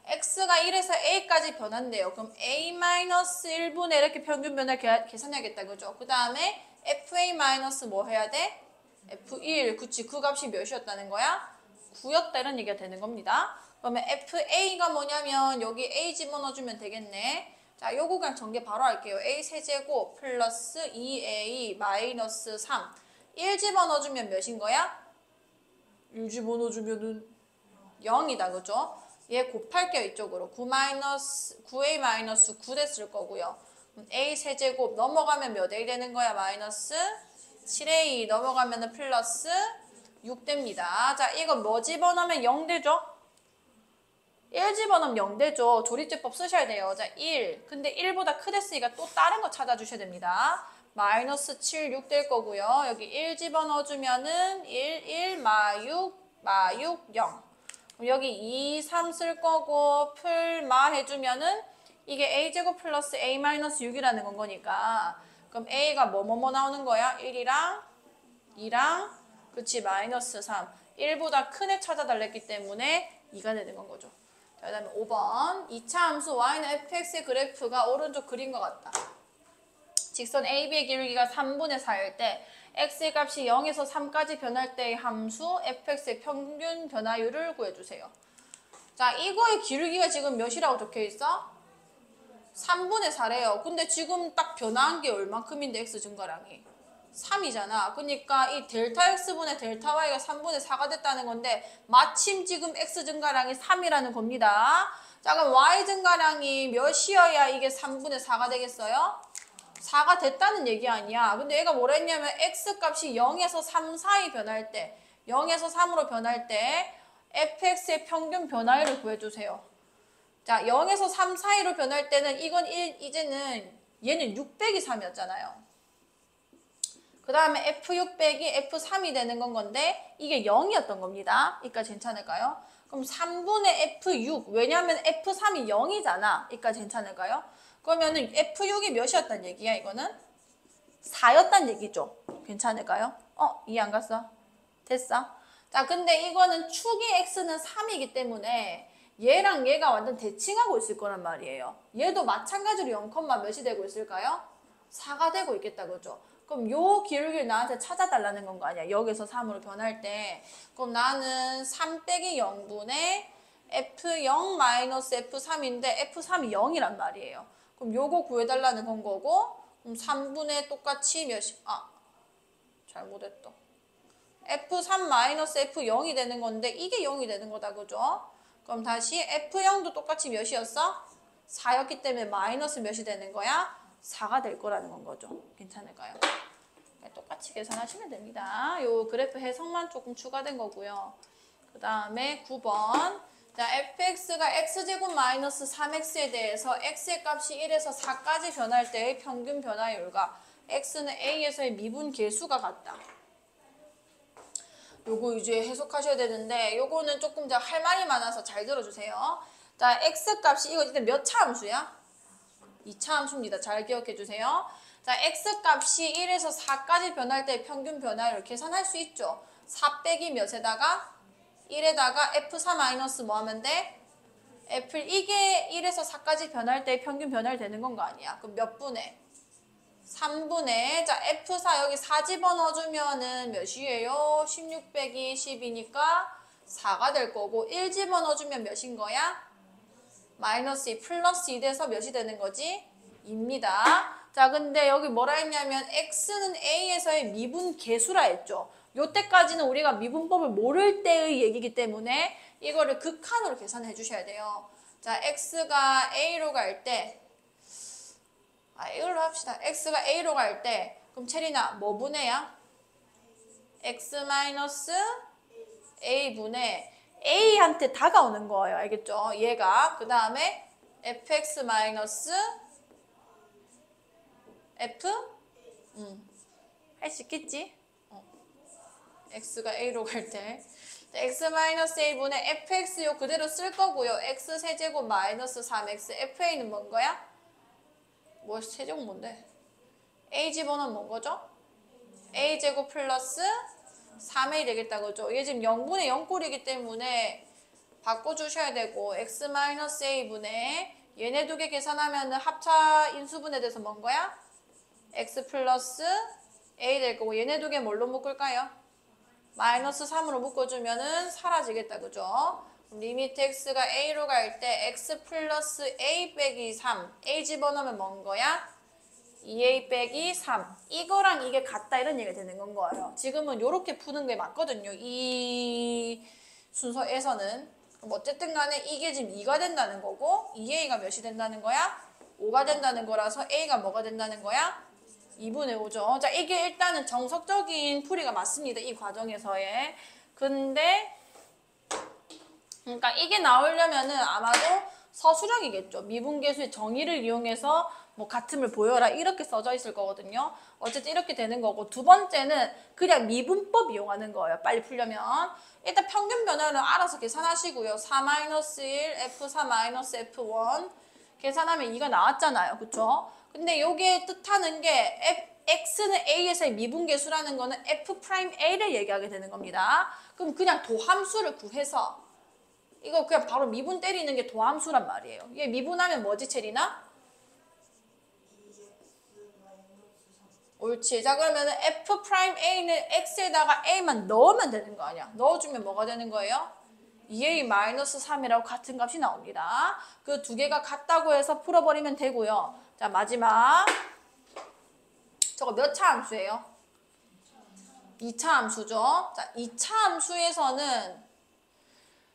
x가 1에서 a까지 변한대요. 그럼 a 마이너스 1분의 이렇게 평균 변화 계산해야겠다. 그죠? 그 다음에 fa 마이너스 뭐 해야 돼? f1. 그치. 그 값이 몇이었다는 거야? 9였다 이런 얘기가 되는 겁니다. 그러면 FA가 뭐냐면 여기 A 집어넣어주면 되겠네. 자, 요거 그냥 전개 바로 할게요. A 세제곱 플러스 2A 마이너스 3. 1 집어넣어주면 몇인 거야? 1 집어넣어주면은 0이다. 그죠? 얘 곱할게요. 이쪽으로. 9A 마이너스 9 됐을 거고요. A 세제곱 넘어가면 몇 A 되는 거야? 마이너스 7A 넘어가면은 플러스 6 됩니다. 자, 이거 뭐 집어넣으면 0 되죠? 1 집어넣으면 0 되죠. 조립제법 쓰셔야 돼요. 자, 1. 근데 1보다 크댔으니까 또 다른 거 찾아주셔야 됩니다. 마이너스 7, 6 될 거고요. 여기 1 집어넣어주면은 1, 1, 마 6, 0. 그럼 여기 2, 3 쓸 거고 풀마 해주면은 이게 a제곱 플러스 a 마이너스 6이라는 건 거니까 그럼 a가 뭐 나오는 거야? 1이랑 2랑 그치 마이너스 3. 1보다 큰 애 찾아달랬기 때문에 2가 되는 건 거죠. 자, 그 다음에 5번. 2차 함수 y는 fx의 그래프가 오른쪽 그린 것 같다. 직선 AB의 기울기가 3분의 4일 때 x의 값이 0에서 3까지 변할 때의 함수 fx의 평균 변화율을 구해주세요. 자, 이거의 기울기가 지금 몇이라고 적혀있어? 3분의 4래요. 근데 지금 딱 변화한 게 얼만큼인데 x 증가량이? 3이잖아. 그러니까 이 델타 x분의 델타 y가 3분의 4가 됐다는 건데 마침 지금 x 증가량이 3이라는 겁니다. 자, 그럼 y 증가량이 몇이어야 이게 3분의 4가 되겠어요? 4가 됐다는 얘기 아니야. 근데 얘가 뭐라 했냐면 x 값이 0에서 3 사이 변할 때 0에서 3으로 변할 때 fx의 평균 변화율을 구해주세요. 자, 0에서 3 사이로 변할 때는 이건 이제는 얘는 6 빼기 3이었잖아요. 그 다음에 F6 빼기 F3이 되는 건데 이게 0이었던 겁니다. 이까지 괜찮을까요? 그럼 3분의 F6 왜냐면 F3이 0이잖아. 이까지 괜찮을까요? 그러면은 F6이 몇이었단 얘기야 이거는? 4였단 얘기죠. 괜찮을까요? 이해 안 갔어? 됐어? 자, 근데 이거는 축이 X는 3이기 때문에 얘랑 얘가 완전 대칭하고 있을 거란 말이에요. 얘도 마찬가지로 0, 몇이 되고 있을까요? 4가 되고 있겠다. 그죠? 그럼 요 기울기를 나한테 찾아달라는 건 거 아니야. 여기서 3으로 변할 때. 그럼 나는 3 빼기 0분의 F0 마이너스 F3인데 F3이 0이란 말이에요. 그럼 요거 구해달라는 건 거고 그럼 3분의 똑같이 몇이 잘못했다. F3 마이너스 F0이 되는 건데 이게 0이 되는 거다. 그죠? 그럼 다시 F0도 똑같이 몇이었어? 4였기 때문에 마이너스 몇이 되는 거야? 4가 될 거라는 건 거죠. 괜찮을까요? 똑같이 계산하시면 됩니다. 요 그래프 해석만 조금 추가된 거고요. 그 다음에 9번. 자, fx가 x제곱 마이너스 3x에 대해서 x의 값이 1에서 4까지 변할 때의 평균 변화율과 x는 a에서의 미분 계수가 같다. 요거 이제 해석하셔야 되는데 요거는 조금 제가 할 말이 많아서 잘 들어주세요. 자, x값이 이거 이제 몇 차 함수야? 2차 함수입니다. 잘 기억해 주세요. 자, x값이 1에서 4까지 변할 때 평균 변화율 계산할 수 있죠. 4 빼기 몇에다가 1에다가 f4 마이너스 뭐 하면 돼? 이게 1에서 4까지 변할 때 평균 변화율 되는 건 거 아니야. 그럼 몇 분의? 3분의 자 f4 여기 4 집어넣어주면은 몇이에요? 16 빼기 10이니까 4가 될 거고 1 집어넣어주면 몇인 거야? 마이너스 2 플러스 2 돼서 몇이 되는 거지? 2입니다. 자, 근데 여기 뭐라 했냐면 x는 a에서의 미분 계수라 했죠. 요때까지는 우리가 미분법을 모를 때의 얘기이기 때문에 이거를 극한으로 계산해 주셔야 돼요. 자, x가 a로 갈 때, 이걸로 합시다. x가 a로 갈 때, 그럼 체리나 뭐 분해야? x 마이너스 a분의 a한테 다가오는 거예요. 알겠죠? 얘가. 그 다음에 fx 마이너스 f? 할 수 있겠지? x가 a로 갈 때. x-a분의 fx 요 그대로 쓸 거고요. x 세제곱 마이너스 3x fa는 뭔 거야? 뭐 세제곱 뭔데? a 집어넣으면 뭔 거죠? a제곱 플러스 3a 되겠다 그죠? 이게 지금 0분의 0꼴이기 때문에 바꿔주셔야 되고 x-a분의 얘네 두 개 계산하면 합차 인수분해 돼서 뭔 거야? x 플러스 a 될 거고 얘네 두 개 뭘로 묶을까요? 마이너스 3으로 묶어주면은 사라지겠다 그죠? 리미트 x가 a로 갈 때 x 플러스 a 빼기 3 a 집어넣으면 뭔 거야? 2a 빼기 3 이거랑 이게 같다 이런 얘기가 되는 건 거예요. 지금은 이렇게 푸는 게 맞거든요. 이 순서에서는. 그럼 어쨌든 간에 이게 지금 2가 된다는 거고 2a가 몇이 된다는 거야? 5가 된다는 거라서 a가 뭐가 된다는 거야? 2분의 5죠. 자, 이게 일단은 정석적인 풀이가 맞습니다. 이 과정에서의. 근데 그러니까 이게 나오려면은 아마도 서술형이겠죠. 미분계수의 정의를 이용해서 뭐 같음을 보여라 이렇게 써져 있을 거거든요. 어쨌든 이렇게 되는 거고 두 번째는 그냥 미분법 이용하는 거예요. 빨리 풀려면. 일단 평균 변화는 알아서 계산하시고요. 4-1, F4-F1 계산하면 2가 나왔잖아요. 그쵸? 근데 요게 뜻하는 게 x는 a에서의 미분계수라는 거는 f'a를 얘기하게 되는 겁니다. 그럼 그냥 도함수를 구해서 이거 그냥 바로 미분 때리는 게 도함수란 말이에요. 얘 미분하면 뭐지, 체리나? 옳지. 자, 그러면은 f'a는 x에다가 a만 넣으면 되는 거 아니야. 넣어주면 뭐가 되는 거예요? 2a-3이라고 같은 값이 나옵니다. 그 두 개가 같다고 해서 풀어버리면 되고요. 자, 마지막. 저거 몇 차 함수예요? 2차 함수죠. 자, 2차 함수에서는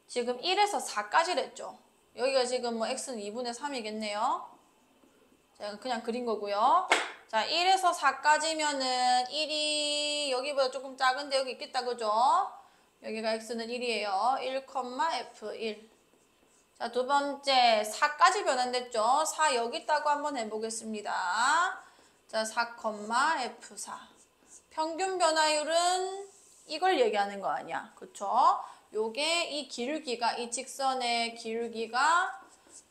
지금 1에서 4까지 랬죠. 여기가 지금 뭐 x는 2분의 3이겠네요. 자, 그냥 그린 거고요. 자, 1에서 4까지면은 1이 여기보다 조금 작은데 여기 있겠다, 그죠? 여기가 x는 1이에요. 1,f1. 자, 두 번째 4까지 변환됐죠? 4 여기 있다고 한번 해보겠습니다. 자, 4,f4. 평균 변화율은 이걸 얘기하는 거 아니야. 그쵸? 요게 이 기울기가, 이 직선의 기울기가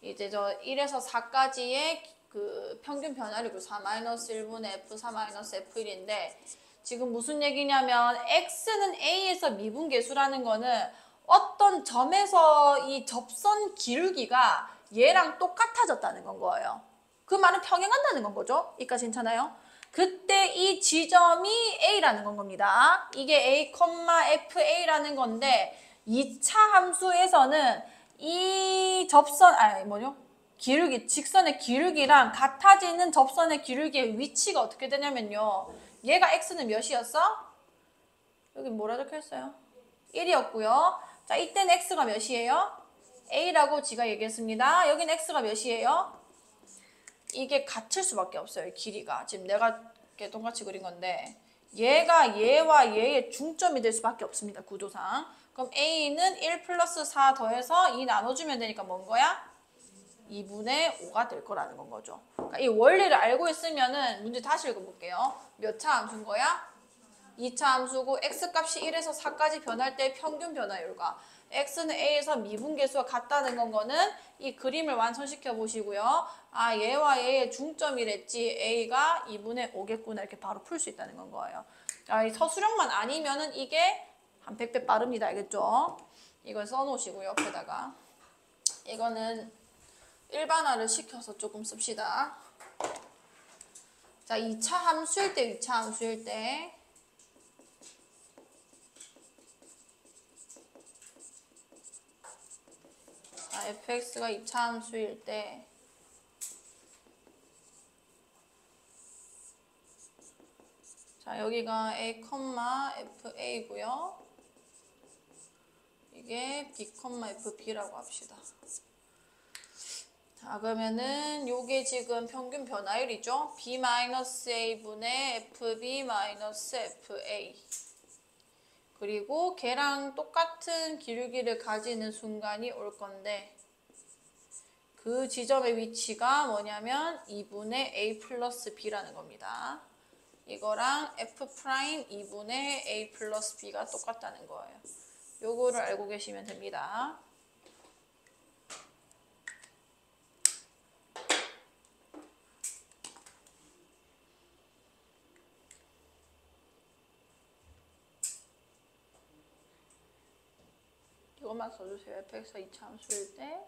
이제 저 1에서 4까지의 그 평균 변화율이고 4-1분의 f4-f1인데 지금 무슨 얘기냐면 x는 a에서 미분계수라는 거는 어떤 점에서 이 접선 기울기가 얘랑 똑같아졌다는 건 거예요. 그 말은 평행한다는 건 거죠. 이까지 괜찮아요? 그때 이 지점이 a라는 건 겁니다. 이게 a, fa라는 건데 2차 함수에서는 이 접선, 기울기, 직선의 기울기랑 같아지는 접선의 기울기의 위치가 어떻게 되냐면요. 얘가 x는 몇이었어? 여기 뭐라 적혀있어요? 1이었고요. 자, 이때는 x가 몇이에요? a라고 지가 얘기했습니다. 여기는 x가 몇이에요? 이게 같을 수밖에 없어요. 길이가. 지금 내가 이렇게 똑같이 그린 건데 얘가 얘와 얘의 중점이 될 수밖에 없습니다. 구조상. 그럼 a는 1 플러스 4 더해서 2 나눠주면 되니까 뭔 거야? 2분의 5가 될 거라는 건 거죠. 그러니까 이 원리를 알고 있으면은 문제 다시 읽어볼게요. 몇 차 함수인 거야? 2차 함수고 x값이 1에서 4까지 변할 때 평균 변화율과 x는 a에서 미분계수가 같다는 거는 이 그림을 완성시켜 보시고요. 아, 얘와 얘의 중점이랬지. a가 2분의 5겠구나. 이렇게 바로 풀 수 있다는 건 거예요. 아, 이 서술형만 아니면은 이게 한 100배 빠릅니다. 알겠죠? 이걸 써놓으시고요. 옆에다가. 이거는 일반화를 시켜서 조금 씁시다. 자, 2차 함수일 때, 2차 함수일 때. 자, fx가 2차 함수일 때. 자, 자, 여기가 A, FA고요. 이게 B, FB라고 합시다. 자, 그러면은 요게 지금 평균 변화율이죠. B-A분의 FB-FA. 그리고 걔랑 똑같은 기울기를 가지는 순간이 올 건데 그 지점의 위치가 뭐냐면 2분의 A 플러스 B라는 겁니다. 이거랑 F' 2분의 A 플러스 B가 똑같다는 거예요. 요거를 알고 계시면 됩니다. 이것만 써주세요. fx가 2차 함수일 때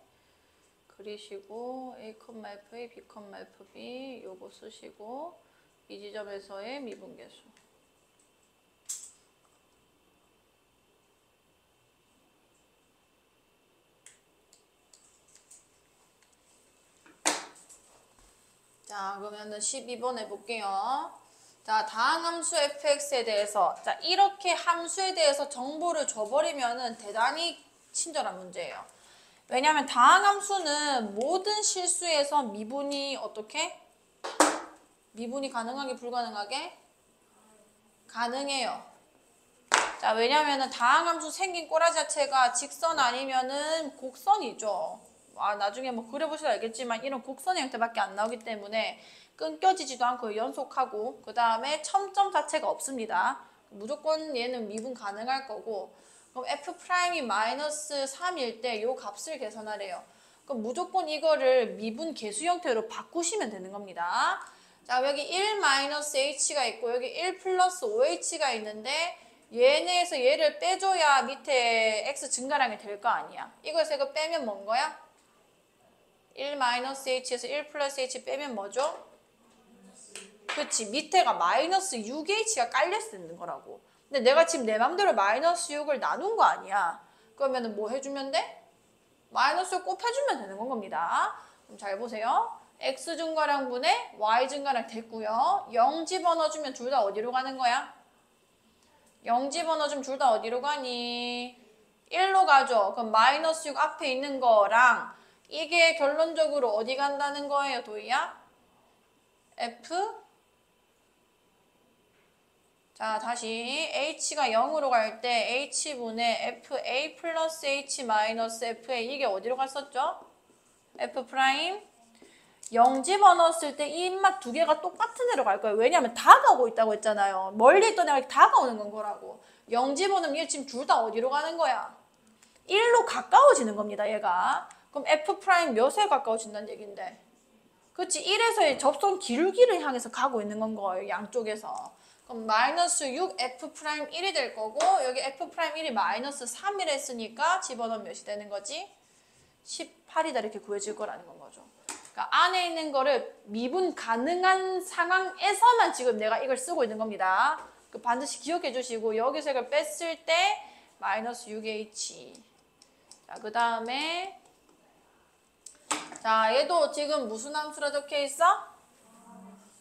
그리시고 A, FA, B, FB 요거 쓰시고 이 지점에서의 미분계수. 자, 그러면은 12번 해볼게요. 자, 다항함수 fx에 대해서 자 이렇게 함수에 대해서 정보를 줘버리면은 대단히 친절한 문제예요. 왜냐하면 다항함수는 모든 실수에서 미분이 어떻게? 미분이 가능하게 불가능하게? 가능해요. 자, 왜냐면은 다항함수 생긴 꼬라지 자체가 직선 아니면은 곡선이죠. 나중에 뭐 그려보셔도 알겠지만 이런 곡선의 형태밖에 안 나오기 때문에 끊겨지지도 않고 연속하고 그 다음에 첨점 자체가 없습니다. 무조건 얘는 미분 가능할 거고 그럼 F'이 마이너스 3일 때 요 값을 계산하래요. 그럼 무조건 이거를 미분 계수 형태로 바꾸시면 되는 겁니다. 자, 여기 1-H가 있고 여기 1 플러스 5H가 있는데 얘네에서 얘를 빼줘야 밑에 X 증가량이 될 거 아니야. 이거에서 이거 빼면 뭔 거야? 1-H에서 1 플러스 H 빼면 뭐죠? 그치, 밑에가 마이너스 6H가 깔려 있는 거라고. 근데 내가 지금 내 맘대로 마이너스 6을 나눈 거 아니야. 그러면은 뭐 해주면 돼? 마이너스 6 곱해주면 되는 건 겁니다. 그럼 잘 보세요. X 증가량분의 Y 증가량 됐고요. 0 집어넣어주면 둘 다 어디로 가는 거야? 0 집어넣어주면 둘 다 어디로 가니? 1로 가죠. 그럼 마이너스 6 앞에 있는 거랑 이게 결론적으로 어디 간다는 거예요, 도희야? F? 자, 다시 H가 0으로 갈 때 H분의 FA 플러스 H 마이너스 FA 이게 어디로 갔었죠? F 프라임 0 집어넣었을 때 이 입맛 두 개가 똑같은 데로 갈 거예요. 왜냐하면 다가오고 있다고 했잖아요. 멀리 있던 애가 다가오는 건 거라고. 0 집어넣으면 얘 지금 둘 다 어디로 가는 거야? 1로 가까워지는 겁니다, 얘가. 그럼 F 프라임 몇에 가까워진다는 얘긴데. 그치, 1에서의 접선 기울기를 향해서 가고 있는 건 거예요, 양쪽에서. 그럼 마이너스 6 F 프라임 1이 될 거고 여기 F 프라임 1이 마이너스 3이라 했으니까 집어넣으면 몇이 되는 거지? 18이다 이렇게 구해질 거라는 건 거죠. 그러니까 안에 있는 거를 미분 가능한 상황에서만 지금 내가 이걸 쓰고 있는 겁니다. 반드시 기억해 주시고 여기서 이걸 뺐을 때 마이너스 6H. 자, 그 다음에 자, 얘도 지금 무슨 함수라 적혀 있어?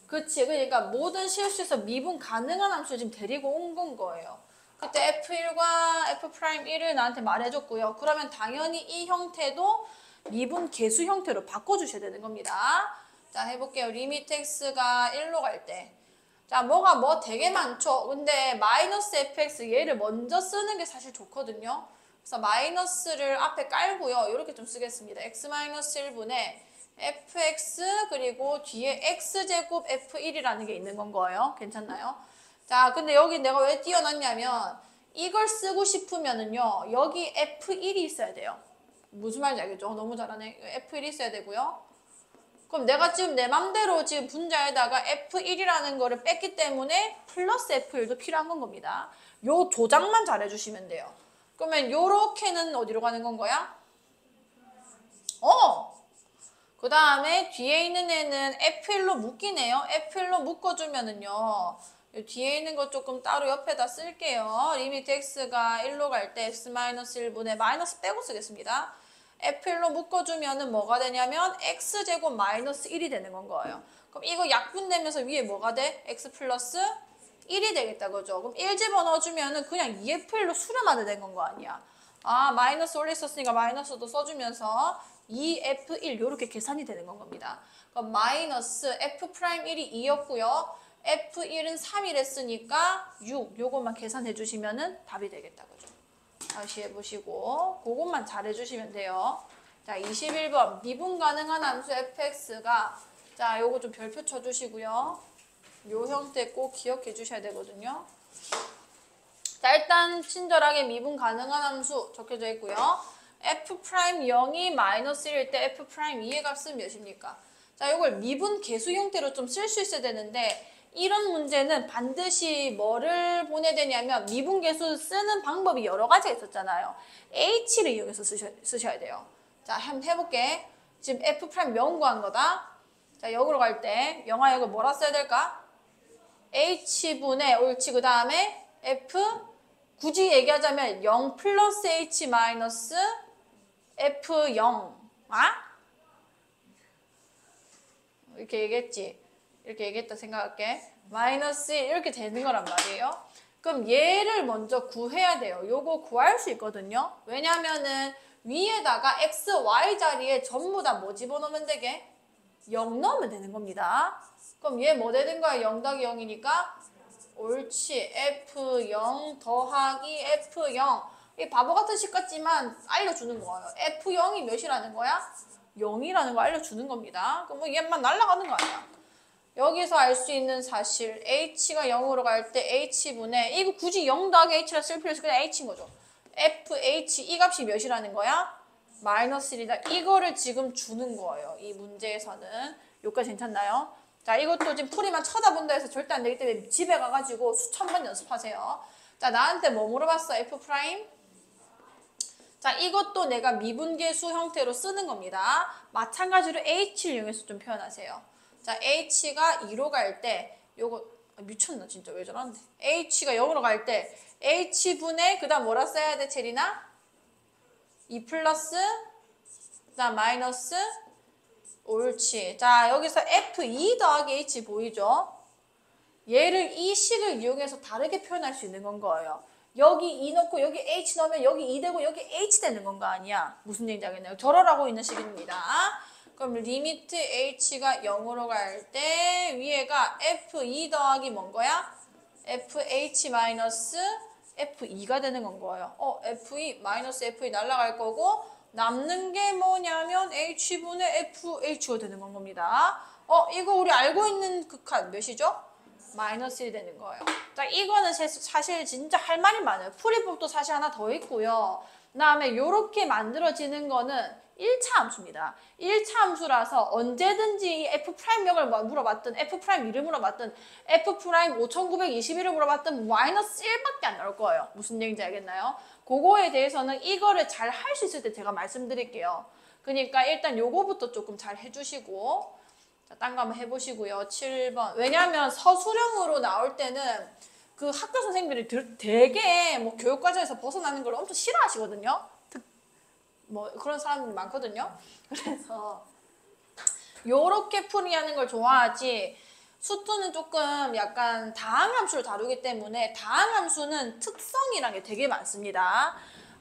그치. 그러니까 모든 실수에서 미분 가능한 함수를 지금 데리고 온 거예요. 그때 F1과 F'1을 나한테 말해줬고요. 그러면 당연히 이 형태도 미분 계수 형태로 바꿔주셔야 되는 겁니다. 자, 해볼게요. 리미트 x가 1로 갈 때. 자, 뭐 되게 많죠. 근데 마이너스 fx 얘를 먼저 쓰는 게 사실 좋거든요. 그래서 마이너스를 앞에 깔고요. 이렇게 좀 쓰겠습니다. x-1분의 fx 그리고 뒤에 x제곱 f1이라는 게 있는 건 거예요. 괜찮나요? 자, 근데 여기 내가 왜 띄워놨냐면 이걸 쓰고 싶으면은요. 여기 f1이 있어야 돼요. 무슨 말인지 알겠죠? 너무 잘하네. F1이 있어야 되고요. 그럼 내가 지금 내 맘대로 지금 분자에다가 F1이라는 거를 뺐기 때문에 플러스 F1도 필요한 건 겁니다. 요 조작만 잘해주시면 돼요. 그러면 요렇게는 어디로 가는 건 거야? 그 다음에 뒤에 있는 애는 F1로 묶이네요. F1로 묶어주면은요. 뒤에 있는 거 조금 따로 옆에다 쓸게요. 리미트 x가 1로 갈 때 x-1분의 마이너스 빼고 쓰겠습니다. F1로 묶어주면은 뭐가 되냐면 x제곱 마이너스 1이 되는 건 거예요. 그럼 이거 약분되면서 위에 뭐가 돼? x 플러스 1이 되겠다, 그죠? 그럼 1 집어넣어주면은 그냥 2F1로 수렴하게 된 건 거 아니야. 아, 마이너스 원래 썼으니까 마이너스도 써주면서 2F1 요렇게 계산이 되는 건 겁니다. 그럼 마이너스 F'1이 2였고요. F1은 3이랬으니까 6 요것만 계산해 주시면은 답이 되겠다, 그죠? 다시 해보시고 그것만 잘 해주시면 돼요. 자, 21번 미분 가능한 함수 fx가 자, 요거 좀 별표 쳐주시고요. 요 형태 꼭 기억해 주셔야 되거든요. 자, 일단 친절하게 미분 가능한 함수 적혀져 있고요. f'0이 마이너스 1일 때 f'2의 값은 몇입니까? 자, 요걸 미분 계수 형태로 좀 쓸 수 있어야 되는데 이런 문제는 반드시 뭐를 보내야 되냐면 미분 계수 쓰는 방법이 여러 가지가 있었잖아요. h를 이용해서 쓰셔야 돼요. 자, 한번 해볼게. 지금 f'0 구한 거다. 자, 역으로 갈 때 영화 역을 뭐라 써야 될까? h분의 옳지. 그 다음에 f 굳이 얘기하자면 0 플러스 h 마이너스 f0 이렇게 얘기했지. 이렇게 얘기했다 생각할게. 마이너스 1 이렇게 되는 거란 말이에요. 그럼 얘를 먼저 구해야 돼요. 요거 구할 수 있거든요. 왜냐면은 위에다가 x, y 자리에 전부 다 뭐 집어넣으면 되게? 0 넣으면 되는 겁니다. 그럼 얘 뭐 되는 거야? 0 더하기 0이니까 옳지. F0 더하기 F0. 이 바보 같은 식 같지만 알려주는 거예요. F0이 몇이라는 거야? 0이라는 거 알려주는 겁니다. 그럼 뭐 얘만 날아가는 거 아니야. 여기서 알 수 있는 사실 h가 0으로 갈 때 h분의 이거 굳이 0 더하기 h라 쓸 필요 없이 그냥 h인 거죠. fh 이 값이 몇이라는 거야? 마이너스 1이다. 이거를 지금 주는 거예요. 이 문제에서는. 여기까지 괜찮나요? 자, 이것도 지금 풀이만 쳐다본다 해서 절대 안 되기 때문에 집에 가가지고 수천 번 연습하세요. 자, 나한테 뭐 물어봤어? f'? 자, 이것도 내가 미분계수 형태로 쓰는 겁니다. 마찬가지로 h를 이용해서 좀 표현하세요. 자, h가 2로 갈 때 요거 미쳤나 진짜 왜 저러는데 h가 0으로 갈 때 h분의 그 다음 뭐라 써야 돼 체리나? 2 플러스 그 다음 마이너스 옳지. 자, 여기서 f2 더하기 h 보이죠? 얘를 이 식을 이용해서 다르게 표현할 수 있는 건 거예요. 여기 2 넣고 여기 h 넣으면 여기 2 되고 여기 h 되는 건 거 아니야. 무슨 얘기인지 알겠나요? 저러라고 있는 식입니다. 그럼 리미트 h가 0으로 갈 때 위에가 f2 더하기 뭔 거야? fh 마이너스 f2가 되는 건 거예요. f2 마이너스 f2 날아갈 거고 남는 게 뭐냐면 h분의 fh가 되는 건 겁니다. 이거 우리 알고 있는 극한 몇이죠? 마이너스 1 되는 거예요. 자, 이거는 사실 진짜 할 말이 많아요. 풀이법도 사실 하나 더 있고요. 그 다음에 요렇게 만들어지는 거는 1차 함수입니다. 1차 함수라서 언제든지 F'역을 물어봤든 F'2를 물어봤든 F'5921을 물어봤든 마이너스 1밖에 안 나올 거예요. 무슨 얘기인지 알겠나요? 그거에 대해서는 이거를 잘 할 수 있을 때 제가 말씀드릴게요. 그러니까 일단 요거부터 조금 잘 해주시고 자, 딴 거 한번 해보시고요. 7번. 왜냐하면 서술형으로 나올 때는 그 학교 선생님들이 되게 뭐 교육과정에서 벗어나는 걸 엄청 싫어하시거든요. 뭐 그런 사람들이 많거든요. 그래서 요렇게 풀이하는 걸 좋아하지 수투는 조금 약간 다항함수를 다루기 때문에 다항함수는 특성이란 게 되게 많습니다.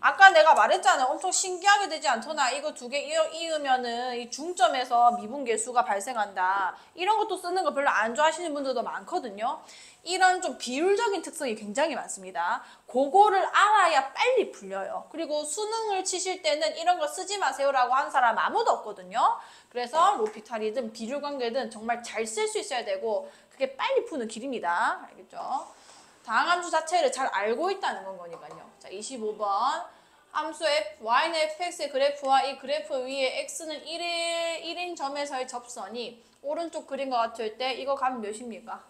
아까 내가 말했잖아요. 엄청 신기하게 되지 않더나 이거 두 개 이으면은 이 중점에서 미분계수가 발생한다. 이런 것도 쓰는 거 별로 안 좋아하시는 분들도 많거든요. 이런 좀 비율적인 특성이 굉장히 많습니다. 그거를 알아야 빨리 풀려요. 그리고 수능을 치실 때는 이런 거 쓰지 마세요라고 한 사람 아무도 없거든요. 그래서 로피탈이든 비율관계든 정말 잘 쓸 수 있어야 되고 그게 빨리 푸는 길입니다. 알겠죠? 다항함수 자체를 잘 알고 있다는 건 거니까요. 자, 25번. 함수 f, y는 fx의 그래프와 이 그래프 위에 x는 1인 점에서의 접선이 오른쪽 그린 것 같을 때 이거 값 몇입니까?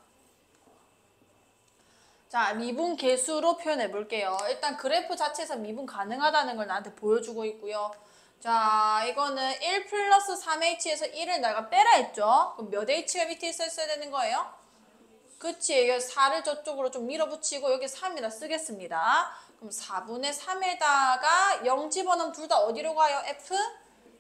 자, 미분 계수로 표현해 볼게요. 일단 그래프 자체에서 미분 가능하다는 걸 나한테 보여주고 있고요. 자, 이거는 1 플러스 3h에서 1을 내가 빼라 했죠? 그럼 몇 h가 밑에 있었어야 되는 거예요? 그치, 여기 4를 저쪽으로 좀 밀어붙이고 여기 3이라 쓰겠습니다. 그럼 4분의 3에다가 0 집어넣으면 둘 다 어디로 가요? F?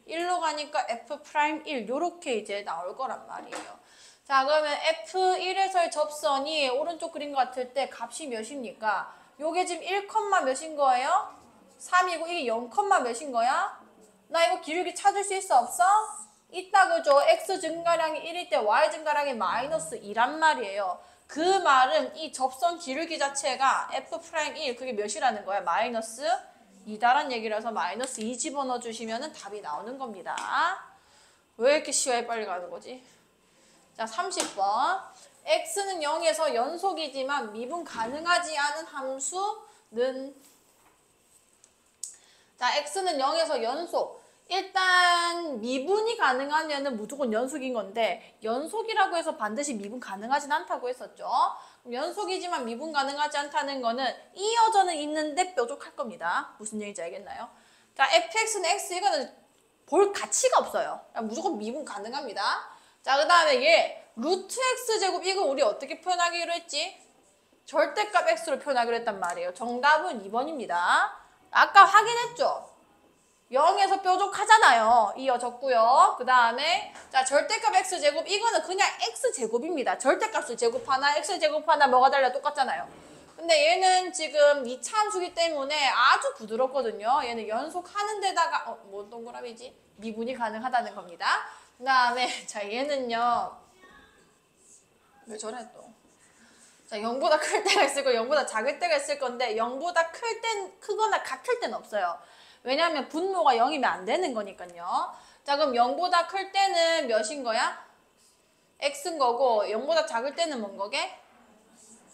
1로 가니까 F'1 요렇게 이제 나올 거란 말이에요. 자, 그러면 F1에서의 접선이 오른쪽 그림 같을 때 값이 몇입니까? 요게 지금 1, 몇인 거예요? 3이고 이게 0, 몇인 거야? 나 이거 기울기 찾을 수 있어 없어? 있다 그죠? X 증가량이 1일 때 Y 증가량이 마이너스 2란 말이에요. 그 말은 이 접선 기울기 자체가 F'1 그게 몇이라는 거야? 마이너스 2다란 얘기라서 마이너스 2 집어넣어 주시면 답이 나오는 겁니다. 왜 이렇게 시간이 빨리 가는 거지? 자, 30번. x는 0에서 연속이지만 미분 가능하지 않은 함수는 자, x는 0에서 연속. 일단 미분이 가능하면은 무조건 연속인 건데 연속이라고 해서 반드시 미분 가능하진 않다고 했었죠. 그럼 연속이지만 미분 가능하지 않다는 거는 이어져는 있는데 뾰족할 겁니다. 무슨 얘기인지 알겠나요? 자, fx는 x 이거는 볼 가치가 없어요. 무조건 미분 가능합니다. 자, 그 다음에 얘 루트 x제곱 이거 우리 어떻게 표현하기로 했지? 절대값 x로 표현하기로 했단 말이에요. 정답은 2번입니다. 아까 확인했죠? 0에서 뾰족하잖아요. 이어졌고요. 그 다음에 자 절대값 x제곱 이거는 그냥 x제곱입니다. 절대값을 제곱하나 x제곱하나 뭐가 달라 똑같잖아요. 근데 얘는 지금 2차 함수기 때문에 아주 부드럽거든요. 얘는 연속하는 데다가 뭐 동그라미지? 미분이 가능하다는 겁니다. 그 다음에 자 얘는요. 왜 저래 또? 자 0보다 클 때가 있을 거고 0보다 작을 때가 있을 건데 0보다 크거나 같을 때는 없어요. 왜냐하면 분모가 0이면 안 되는 거니까요. 자 그럼 0보다 클 때는 몇인 거야? x인 거고 0보다 작을 때는 뭔 거게?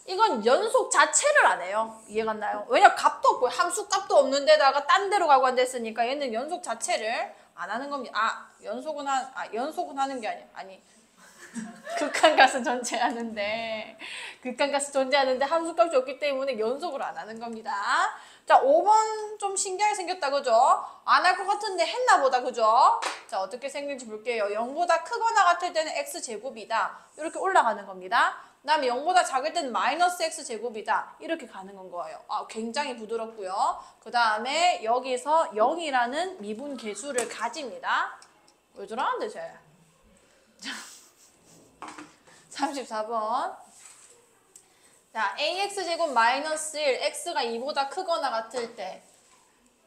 이건 연속 자체를 안 해요. 이해갔나요? 왜냐 값도 없고 함수 값도 없는 데다가 딴 데로 가고 앉아있으니까 얘는 연속 자체를 안 하는 겁니다. 연속은 하는 게 아니 극한가스 존재하는데 함수값이 없기 때문에 연속을 안 하는 겁니다. 자 5번 좀 신기하게 생겼다 그죠? 안 할 것 같은데 했나 보다 그죠? 자 어떻게 생길지 볼게요. 0보다 크거나 같을 때는 x제곱이다 이렇게 올라가는 겁니다. 그 다음에 0보다 작을 때는 마이너스 x제곱이다 이렇게 가는 건 거예요. 굉장히 부드럽고요. 그 다음에 여기서 0이라는 미분 계수를 가집니다. 왜 저러는데 쟤? 34번. 자, ax제곱 마이너스 1, x가 2보다 크거나 같을 때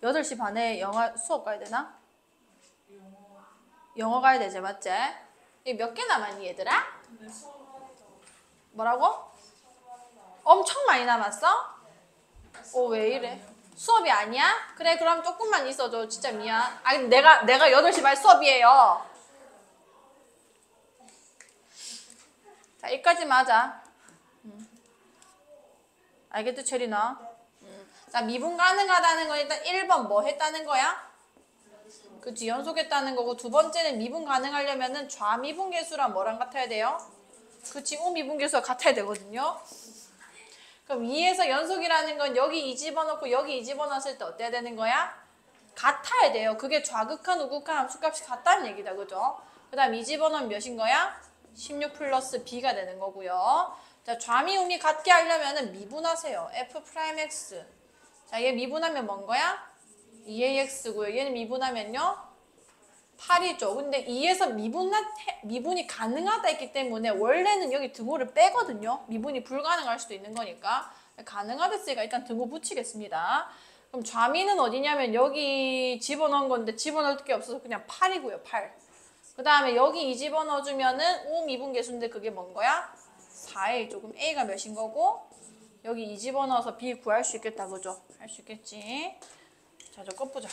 8시 반에 영어 수업 가야 되나? 영어 가야 되지, 맞지? 이게 몇 개 남았니, 얘들아? 뭐라고? 엄청 많이 남았어? 왜 이래? 수업이 아니야? 그래, 그럼 조금만 있어줘. 진짜 미안. 아니, 내가 8시 반 수업이에요. 자, 여기까지만 하자. 알겠지, 체리나? 자, 미분 가능하다는 건 일단 1번 뭐 했다는 거야? 그치, 연속했다는 거고, 두 번째는 미분 가능하려면은 좌미분계수랑 뭐랑 같아야 돼요? 그치, 우미분계수가 같아야 되거든요. 그럼 2에서 연속이라는 건 여기 2 집어넣고 여기 2 집어넣었을 때 어때야 되는 거야? 같아야 돼요. 그게 좌극한, 우극한 함수값이 같다는 얘기다, 그죠? 그 다음 2 집어넣으면 몇인 거야? 16 플러스 b가 되는 거고요. 자, 좌미, 우미 같게 하려면은 미분하세요. f'x. 자, 얘 미분하면 뭔 거야? 2ax고요. 얘는 미분하면요? 8이죠. 근데 2에서 미분이 가능하다 했기 때문에 원래는 여기 등호를 빼거든요. 미분이 불가능할 수도 있는 거니까. 가능하다 했으니까 일단 등호 붙이겠습니다. 그럼 좌미는 어디냐면 여기 집어넣은 건데 집어넣을 게 없어서 그냥 8이고요. 8. 그 다음에 여기 2 집어넣어주면은 우미분계수인데 그게 뭔 거야? 4a. 조금 a가 몇인 거고 여기 2 집어넣어서 b 구할 수 있겠다. 그죠? 할 수 있겠지? 자, 저 꺼보자.